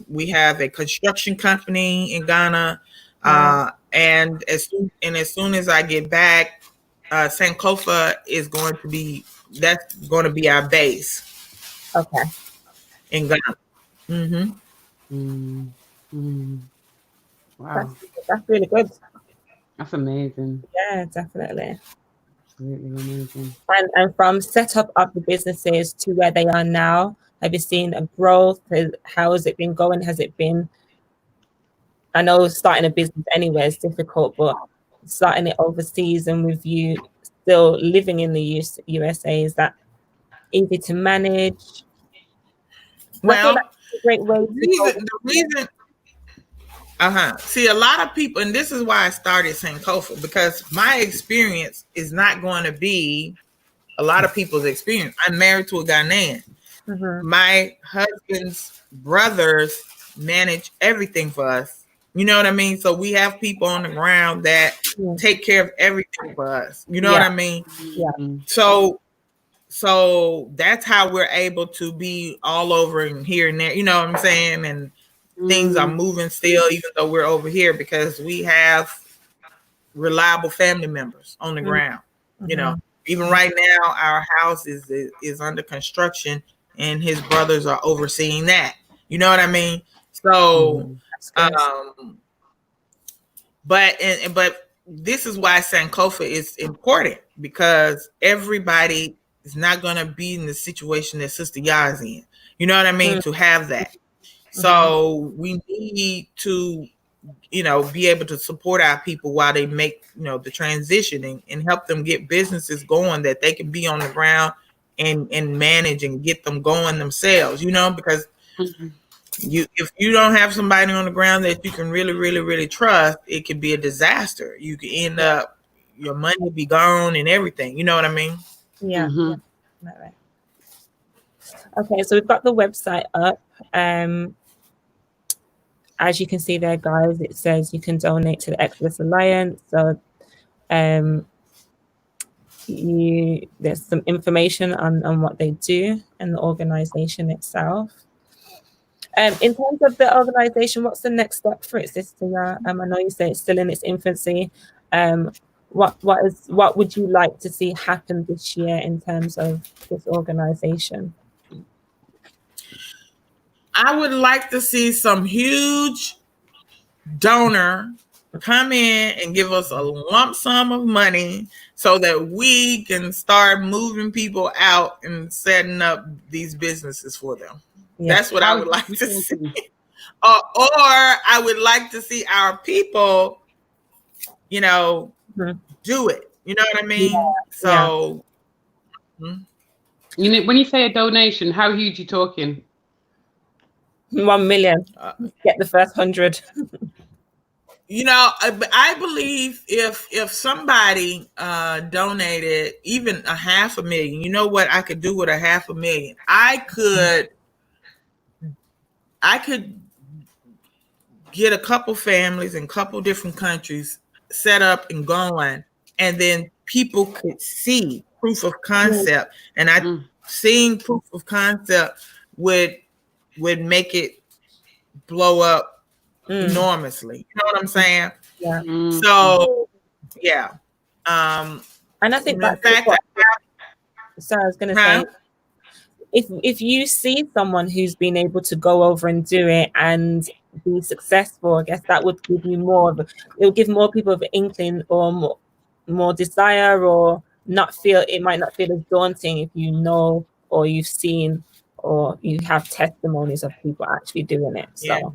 We have a construction company in Ghana. And as soon as I get back, Sankofa is going to be our base. Okay. In Ghana. Wow. That's really good. That's amazing. Yeah, definitely. Absolutely amazing. And from setup of the businesses to where they are now, have you seen a growth? How has it been going? Has it been... I know starting a business anywhere is difficult, but starting it overseas and with you still living in the USA, is that easy to manage? Well, a great way the reason. See, a lot of people, and this is why I started Sankofa, because my experience is not going to be a lot of people's experience. I'm married to a Ghanaian. My husband's brothers manage everything for us. You know what I mean? So we have people on the ground that take care of everything for us. You know what I mean? Yeah. So that's how we're able to be all over and here and there. You know what I'm saying? And things are moving still, even though we're over here, because we have reliable family members on the ground. Even right now, our house is under construction, and his brothers are overseeing that. You know what I mean? So, but this is why Sankofa is important, because everybody is not going to be in the situation that Sister Yar's in. You know what I mean? To have that. So we need to, be able to support our people while they make, the transitioning, and help them get businesses going that they can be on the ground and manage and get them going themselves, because if you don't have somebody on the ground that you can really, really, really trust, it could be a disaster. You could end up, your money will be gone and everything. You know what I mean? Yeah. Right. Okay, so we've got the website up. As you can see there, guys, it says you can donate to the Exodus Alliance. So there's some information on what they do and the organization itself. In terms of the organization, what's the next step for it, Sister? I know you say it's still in its infancy. What would you like to see happen this year in terms of this organization? I would like to see some huge donor come in and give us a lump sum of money so that we can start moving people out and setting up these businesses for them. Yeah. That's what I would like to see. Or I would like to see our people, you know, do it. You know what I mean? Yeah. So, you know, when you say a donation, how huge are you talking? 1 million. Get the first 100. You know, I believe if somebody donated even $500,000, you know what I could do with $500,000? I could get a couple families in a couple different countries set up and going, and then people could see proof of concept. And seeing proof of concept would make it blow up enormously. You know what I'm saying? Yeah. So, yeah. And I think that's so I was going to say, if you see someone who's been able to go over and do it and be successful, I guess that would give you more of it will give more people of an inkling or more desire, or it might not feel as daunting if you know, or you've seen, or you have testimonies of people actually doing it. So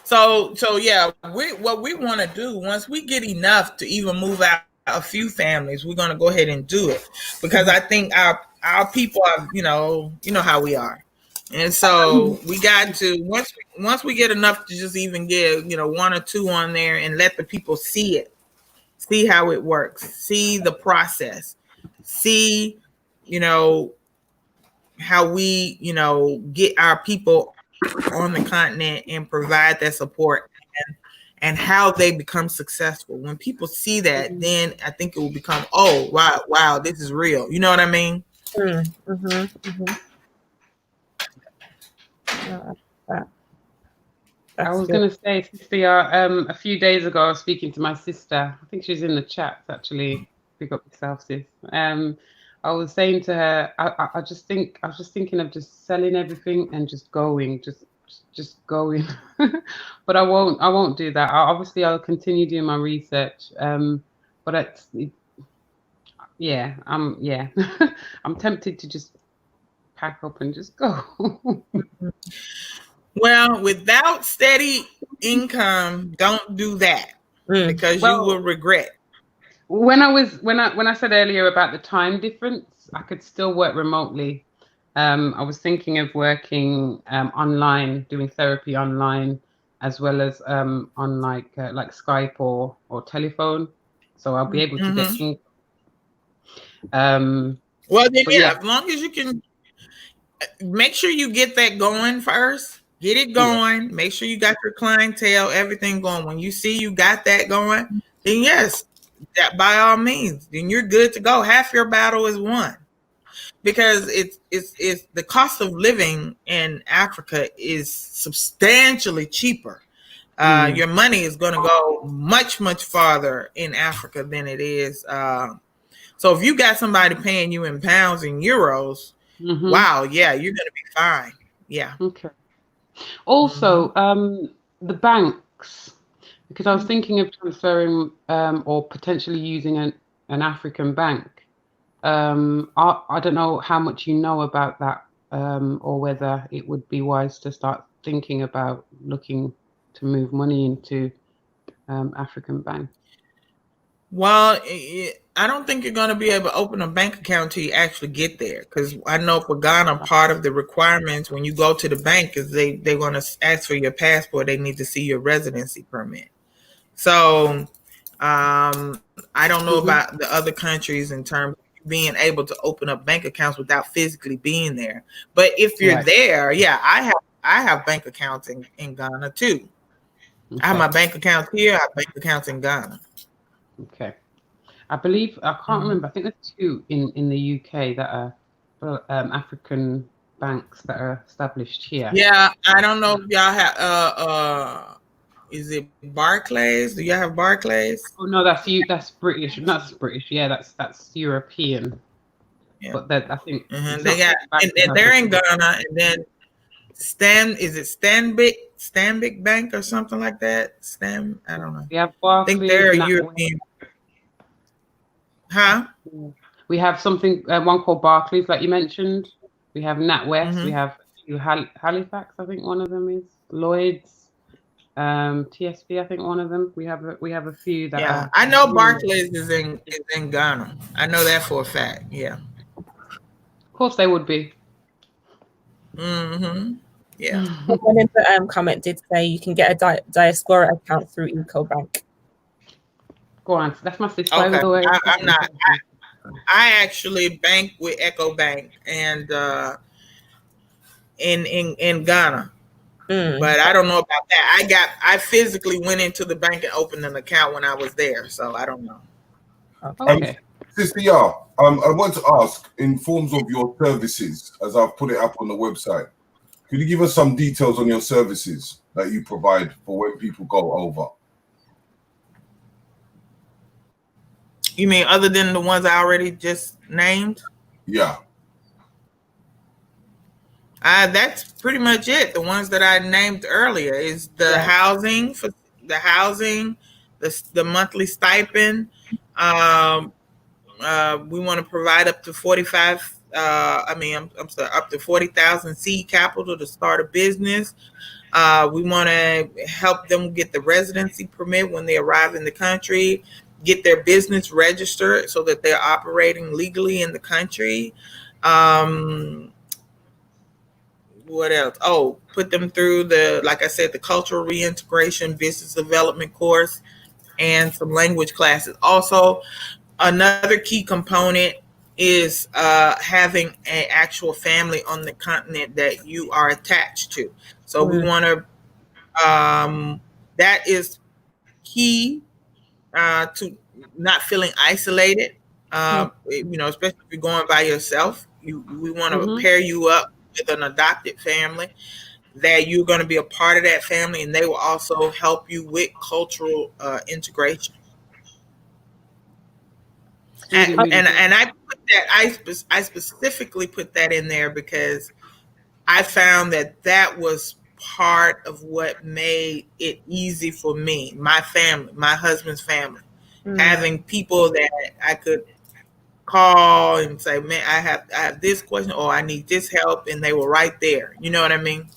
So yeah, what we want to do, once we get enough to even move out a few families, we're going to go ahead and do it, because I think our people are, you know how we are. And so we got to, once we get enough to just even give, 1 or 2 on there and let the people see it, see how it works, see the process, see, how we, get our people on the continent and provide that support, and how they become successful. When people see that, then I think it will become, oh, wow, this is real. You know what I mean? I was going to say, Sister, a few days ago, I was speaking to my sister. I think she's in the chat, actually. Pick up yourself, sis. I was saying to her, I was just thinking of just selling everything and just going, just going. But I won't do that. I'll continue doing my research. But I'm tempted to just pack up and just go. Well, without steady income, don't do that, because you will regret. When I said earlier about the time difference, I could still work remotely. I was thinking of working online, doing therapy online, as well as on like Skype or telephone. So I'll be able to get income. Well, then, as long as you can, make sure you get that going first. Get it going. Yeah. Make sure you got your clientele, everything going. When you see you got that going, then yes, that by all means, then you're good to go. Half your battle is won, because it's the cost of living in Africa is substantially cheaper. Your money is going to go much, much farther in Africa than it is. So if you got somebody paying you in pounds and euros, wow, yeah, you're going to be fine. Yeah. Okay. Also, the banks, because I was thinking of transferring or potentially using an African bank. I don't know how much you know about that, or whether it would be wise to start thinking about looking to move money into African bank. Well, I don't think you're going to be able to open a bank account until you actually get there, because I know for Ghana, part of the requirements when you go to the bank is they're going to ask for your passport. They need to see your residency permit. So I don't know about the other countries in terms of being able to open up bank accounts without physically being there. But if you're there, yeah, I have bank accounts in Ghana too. Okay. I have my bank accounts here. I have bank accounts in Ghana. Okay. I believe, I can't remember, I think there's 2 in the UK that are African banks that are established here. Yeah, I don't know if y'all have is it Barclays? Do y'all have Barclays? Oh no, that's British. That's British. Yeah, that's European. Yeah. But that, I think They got, and they're in Ghana, and then Stanbic Bank or something like that? I don't know. We have I think Barclays, they're European. Huh? We have something, one called Barclays, like you mentioned. We have NatWest. We have Halifax, I think one of them is. Lloyd's, TSB, I think one of them. We have a few that are. I know Barclays is in Ghana. I know that for a fact. Yeah. Of course they would be. Yeah. One in the comment did say you can get a diaspora account through EcoBank. Go on. That's my sister. Okay. The way. I'm not. I actually bank with EcoBank and in Ghana. But I don't know about that. I physically went into the bank and opened an account when I was there, so I don't know. Okay. Sister Yah, I want to ask, in forms of your services, as I've put it up on the website, could you give us some details on your services that you provide for when people go over? You mean other than the ones I already just named? Yeah. That's pretty much it. The ones that I named earlier is the housing, for the housing, the monthly stipend. We want to provide up to 45. I'm sorry, up to 40,000 seed capital to start a business. We want to help them get the residency permit when they arrive in the country, get their business registered so that they're operating legally in the country. What else? Oh, put them through like I said, the cultural reintegration business development course and some language classes. Also, another key component is having an actual family on the continent that you are attached to. So we want to, that is key to not feeling isolated, especially if you're going by yourself. We want to pair you up with an adopted family that you're going to be a part of that family, and they will also help you with cultural integration. And I put that, I specifically put that in there because I found that was part of what made it easy for me, my family, my husband's family, having people that I could call and say, man, I have this question, or I need this help, and they were right there. You know what I mean?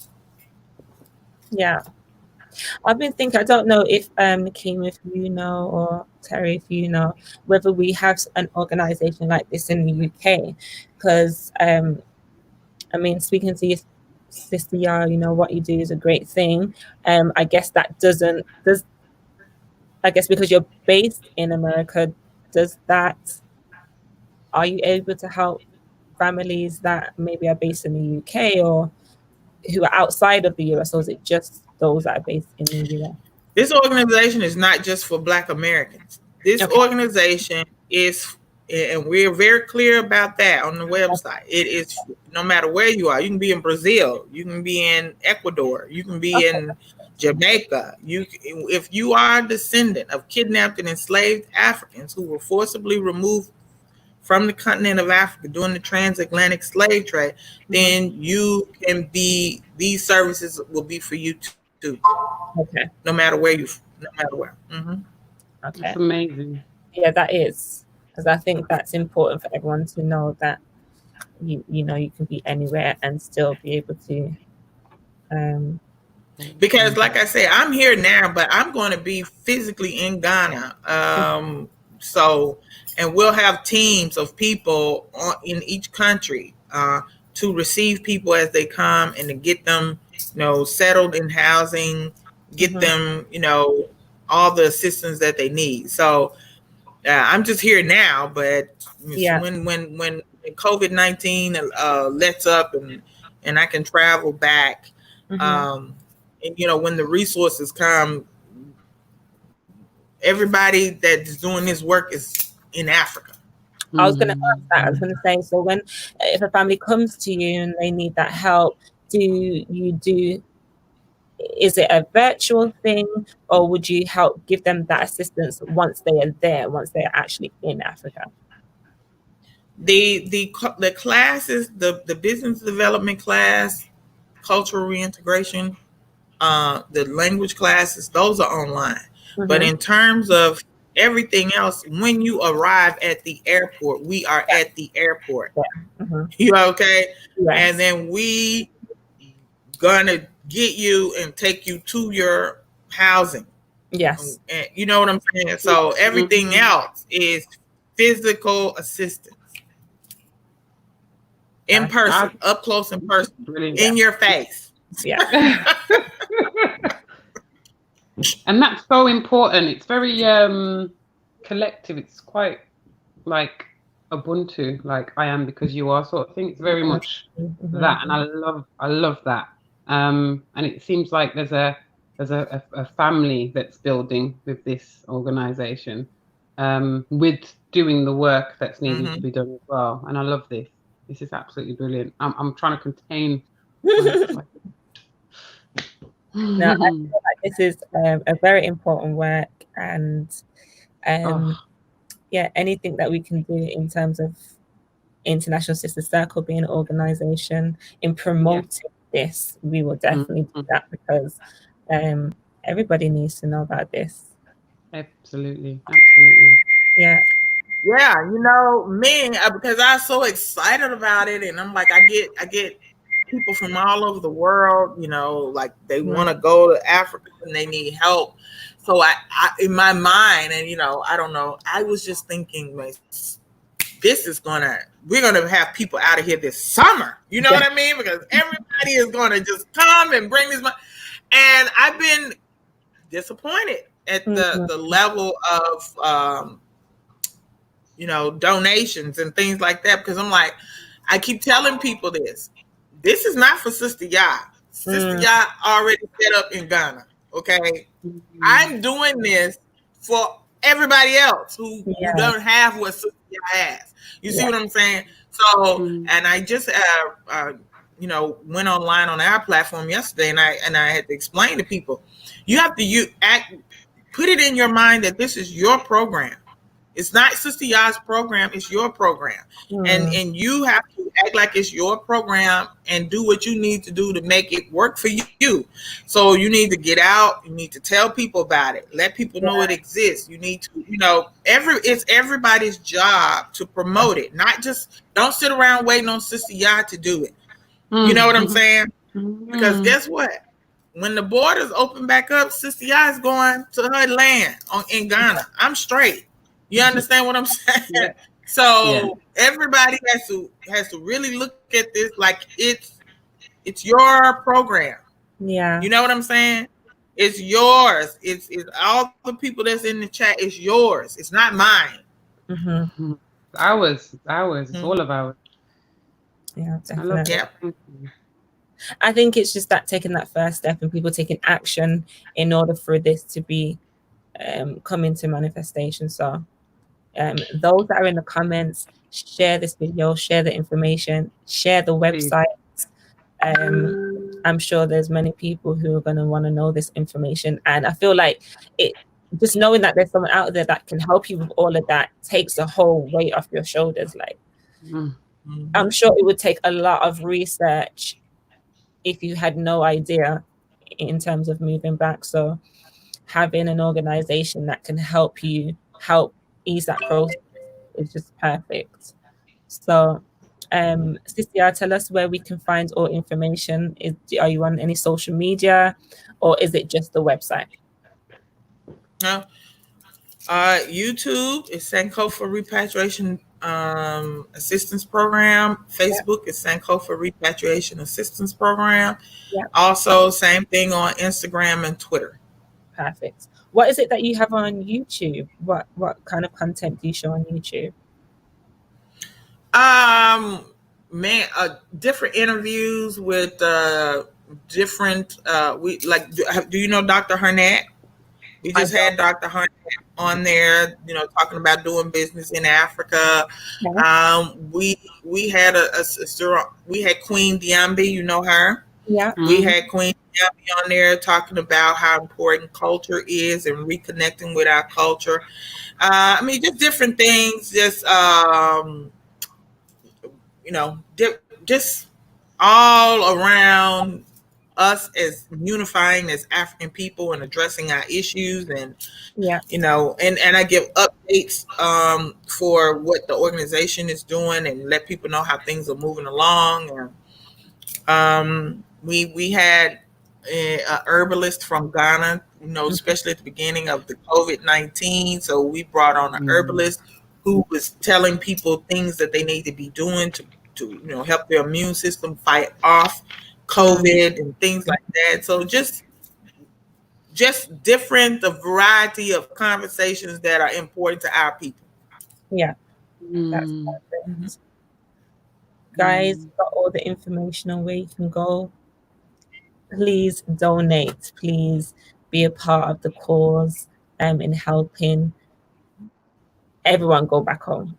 Yeah. I've been thinking, I don't know if Kim, if you know, or Terry, if you know, whether we have an organization like this in the UK, because speaking to your sister Yah, what you do is a great thing. I guess because you're based in America, are you able to help families that maybe are based in the UK or who are outside of the US, or is it just those that are based in the US? This organization is not just for Black Americans. This organization is, and we're very clear about that on the website. It is no matter where you are. You can be in Brazil, you can be in Ecuador, you can be in Jamaica. If you are a descendant of kidnapped and enslaved Africans who were forcibly removed from the continent of Africa during the Transatlantic Slave Trade, then you can be, these services will be for you too. Okay. No matter where. Okay. That's amazing. Yeah, that is, because I think that's important for everyone to know that you can be anywhere and still be able to. Because, like I said, I'm here now, but I'm going to be physically in Ghana. And we'll have teams of people in each country to receive people as they come and to get them, settled in housing, get them, all the assistance that they need. So I'm just here now, but when COVID-19 lets up and I can travel back, and when the resources come, everybody that's doing this work is in Africa. I was going to ask that. I was going to say, so if a family comes to you and they need that help, is it a virtual thing, or would you help give them that assistance once they are there, once they're actually in Africa? The classes, the business development class, cultural reintegration, the language classes, those are online. But in terms of everything else, when you arrive at the airport, we are at the airport. You okay? Yes. And then we gonna get you and take you to your housing. Yes. And you know what I'm saying? So everything else is physical assistance. In person, up close in person, in your face. Yeah. And that's so important. It's very collective. It's quite like Ubuntu, like I am because you are sort of thing. It's very much that, and I love that. And it seems like there's a family that's building with this organization, with doing the work that's needed to be done as well. And I love this. This is absolutely brilliant. I'm trying to contain. No, I feel like this is a very important work, and yeah, anything that we can do in terms of International Sister Circle being an organization in promoting this, we will definitely do that, because everybody needs to know about this. Absolutely. Yeah, you know, me, because I'm so excited about it, and I'm like, I get people from all over the world, you know, like they want to go to Africa and they need help. So I in my mind, and you know, I don't know, I was just thinking, we're gonna have people out of here this summer. You know what I mean? Because everybody is gonna just come and bring this money. And I've been disappointed at the level of you know, donations and things like that, because I'm like, I keep telling people this is not for Sister Ya. Sister Ya already set up in Ghana. Okay, I'm doing this for everybody else who don't have what Sister Ya has. You see what I'm saying? So, and I just you know, went online on our platform yesterday, and I had to explain to people, you have to put it in your mind that this is your program. It's not Sister Ya's program, it's your program. And you have to act like it's your program and do what you need to do to make it work for you. So you need to get out, you need to tell people about it, let people know it exists. You need to, you know, it's everybody's job to promote it, not just don't sit around waiting on Sister Ya to do it. You know what I'm saying? Because guess what? When the borders open back up, Sister Ya is going to her land in Ghana. I'm straight. You understand what I'm saying? So everybody has to really look at this like it's your program. Yeah. You know what I'm saying? It's yours. It's all the people that's in the chat. It's yours. It's not mine. Ours. It's all of ours. Yeah, definitely. I think it's just that taking that first step and people taking action in order for this to be come into manifestation. So those that are in the comments, share this video, share the information, share the website. I'm sure there's many people who are going to want to know this information, and I feel like just knowing that there's someone out there that can help you with all of that takes the whole weight off your shoulders. Like I'm sure it would take a lot of research if you had no idea in terms of moving back. So having an organization that can help you ease that process is just perfect. So Sister, tell us where we can find all information. Are you on any social media, or is it just the website? No. YouTube is Sankofa Repatriation Assistance Program. Facebook is Sankofa Repatriation Assistance Program. Also, same thing on Instagram and Twitter. Perfect. What is it that you have on YouTube? What kind of content do you show on YouTube? Different interviews with different. Do you know Dr. Harnett? We just had Dr. Harnett on there, you know, talking about doing business in Africa. We had we had Queen Diambi, you know her. Yeah. We had Queen Diambi on there talking about how important culture is and reconnecting with our culture. I mean, just different things, just you know, just all around us as unifying as African people and addressing our issues, and Yeah. you know, and I give updates for what the organization is doing and let people know how things are moving along. And we had a herbalist from Ghana, you know, especially at the beginning of the COVID-19. So we brought on an herbalist who was telling people things that they need to be doing to you know, help their immune system fight off COVID and things like that. So just different, a variety of conversations that are important to our people. Yeah. That's perfect. Guys, got all the information on where you can go. Please donate. Please be a part of the cause in helping everyone go back home.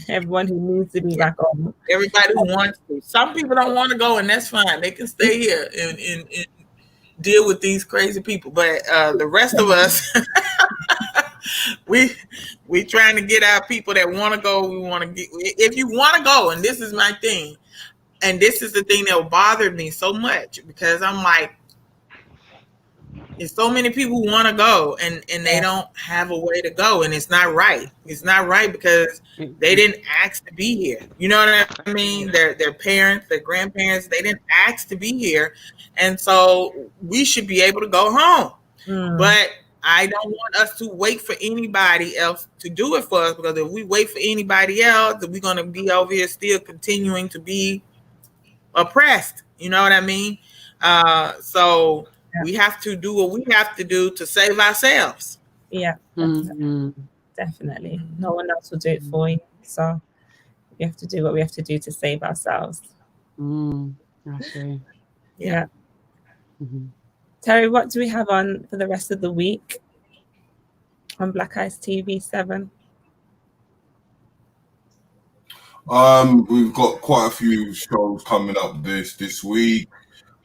Everyone who needs to be back home. Everybody who wants to. Some people don't want to go, and that's fine. They can stay here and deal with these crazy people. But the rest of us, we trying to get our people that want to go. We want to get. If you want to go, and this is my thing, and this is the thing that bothered me so much, because I'm like, there's so many people who want to go and they don't have a way to go, and it's not right. It's not right because they didn't ask to be here. You know what I mean? Their parents, their grandparents, they didn't ask to be here, and so we should be able to go home. But I don't want us to wait for anybody else to do it for us, because if we wait for anybody else, then we're going to be over here still continuing to be oppressed. You know what I mean? So we have to do what we have to do to save ourselves. Yeah, definitely. No one else will do it for you. So we have to do what we have to do to save ourselves. Okay. Yeah. Terry, what do we have on for the rest of the week on Black Eyes TV 7? We've got quite a few shows coming up this week.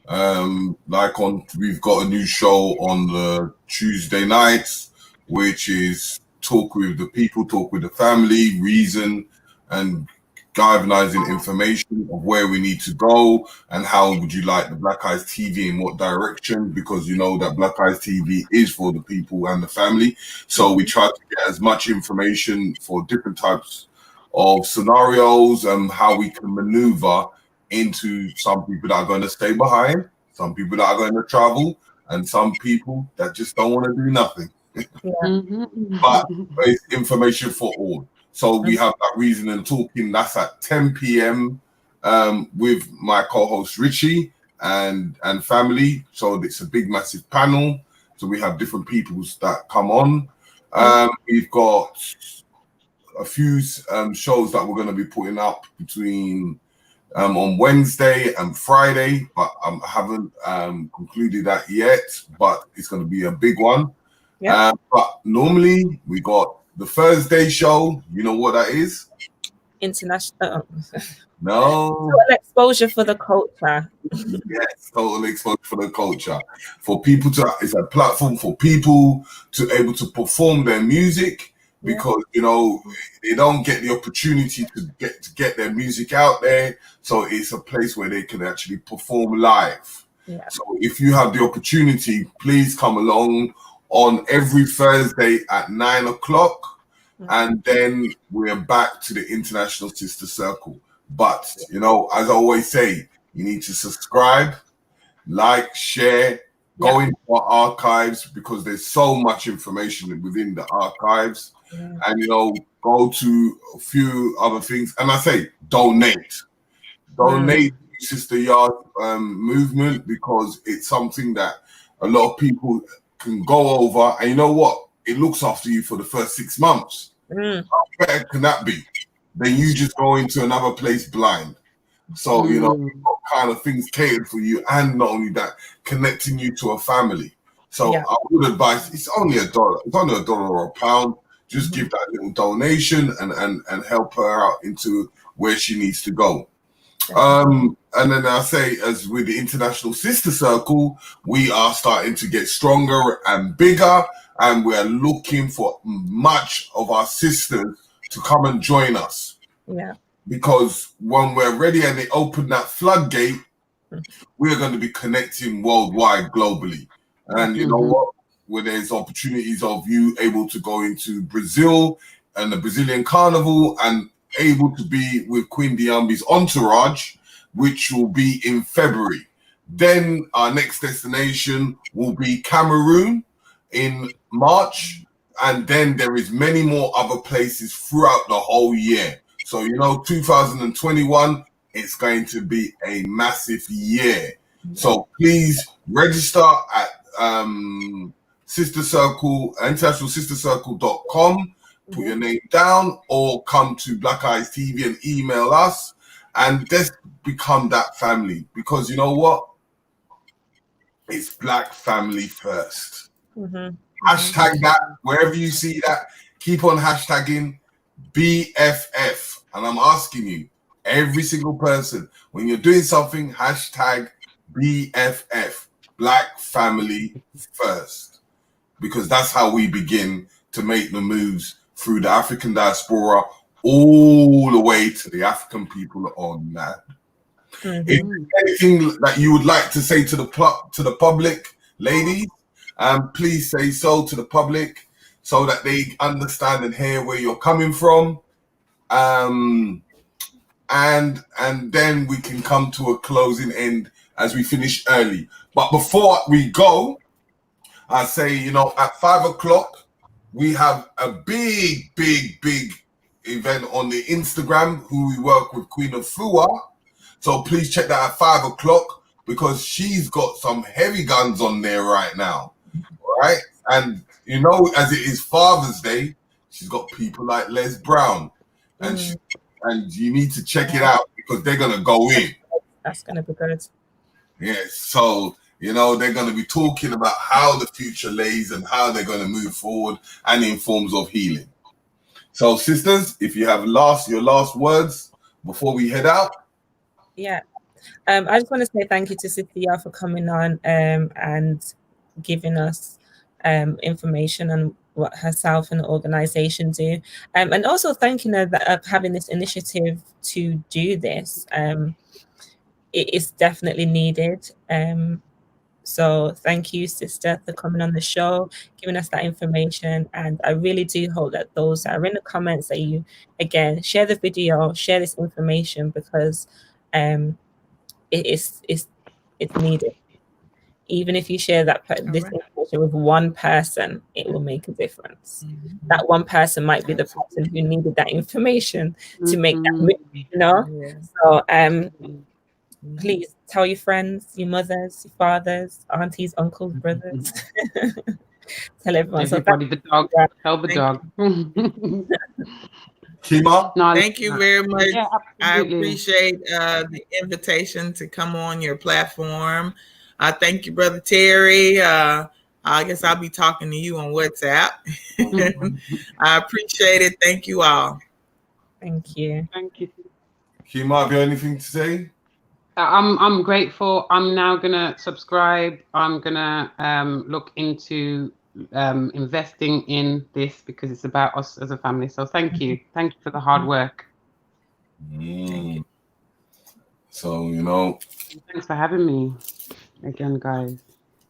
We've got a new show on the Tuesday nights, which is Talk with the People, Talk with the Family, Reason, and galvanizing information of where we need to go and how would you like the Black Eyes TV in what direction, because you know that Black Eyes TV is for the people and the family. So we try to get as much information for different types of scenarios and how we can maneuver into some people that are going to stay behind, some people that are going to travel, and some people that just don't want to do nothing. But it's information for all. So we have that Reason and Talking. That's at 10 p.m. With my co-host Richie and family. So it's a big, massive panel. So we have different people that come on. We've got a few shows that we're going to be putting up between on Wednesday and Friday, but I haven't concluded that yet, but it's going to be a big one. But normally we got the Thursday show. You know what that is? International. No. Total exposure for the culture. Yes, total exposure for the culture. For people to, it's a platform for people to able to perform their music, because you know they don't get the opportunity to get their music out there. So it's a place where they can actually perform live. So if you have the opportunity, please come along on every Thursday at 9 o'clock, and then we're back to the International Sister Circle. But you know, as I always say, you need to subscribe, like, share, go into our archives, because there's so much information within the archives. And you know, go to a few other things, and I say donate to Sister Yard movement, because it's something that a lot of people can go over, and you know what, it looks after you for the first 6 months. How better can that be than you just go into another place blind? So you know, what kind of things catered for you, and not only that, connecting you to a family. So Yeah. I would advise, it's only $1. It's only $1 or a pound. Just give that little donation and help her out into where she needs to go. And then I say, as with the International Sister Circle, we are starting to get stronger and bigger, and we're looking for much of our sisters to come and join us. Yeah. Because when we're ready and they open that floodgate, we're going to be connecting worldwide, globally. And you know what? Where there's opportunities of you able to go into Brazil and the Brazilian Carnival and able to be with Queen Diambi's entourage, which will be in February. Then our next destination will be Cameroon in March. And then there is many more other places throughout the whole year. So, 2021, it's going to be a massive year. So please register at Sister Circle, ancestralsistercircle.com. Put your name down or come to Black Eyes TV and email us, and let's become that family, because you know what? It's Black family first. Hashtag that wherever you see that. Keep on hashtagging BFF. And I'm asking you, every single person, when you're doing something, hashtag BFF, Black family first, because that's how we begin to make the moves through the African diaspora all the way to the African people on land. If there's anything that you would like to say to the public, ladies, please say so to the public so that they understand and hear where you're coming from. And then we can come to a closing end as we finish early. But before we go, I say, at 5 o'clock, we have a big event on the Instagram, who we work with, Queen of Fua. So please check that at 5 o'clock, because she's got some heavy guns on there right now. All right. And, as it is Father's Day, she's got people like Les Brown. And you need to check it out, because they're going to go in. That's going to be good. Yes. So, they're going to be talking about how the future lays and how they're going to move forward and in forms of healing. So, sisters, if you have your last words before we head out. Yeah. I just want to say thank you to Cynthia for coming on and giving us information on what herself and the organization do. And also thanking her of having this initiative to do this. It is definitely needed. So thank you, sister, for coming on the show, giving us that information. And I really do hope that those that are in the comments, that you, again, share the video, share this information, because it's needed. Even if you share this information with one person, it will make a difference. That one person might be the person who needed that information to make that move, So please tell your friends, your mothers, your fathers, aunties, uncles, brothers. Tell everyone. Everybody, the dog. Tell the dog. Kima? Thank you very much. Yeah, I appreciate the invitation to come on your platform. Thank you, Brother Terry. I guess I'll be talking to you on WhatsApp. I appreciate it. Thank you all. Thank you. Thank you. Kima, have you anything to say? I'm grateful. I'm now gonna subscribe. I'm gonna look into investing in this, because it's about us as a family. So thank you for the hard work. So thanks for having me again, guys.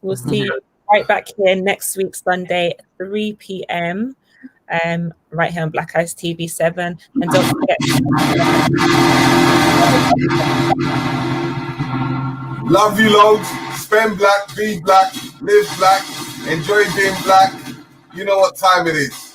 We'll see you right back here next week, Sunday, 3 p.m. Right here on Black Eyes TV 7. And don't forget, love you loads. Spend black, be black, live black, enjoy being black. You know what time it is.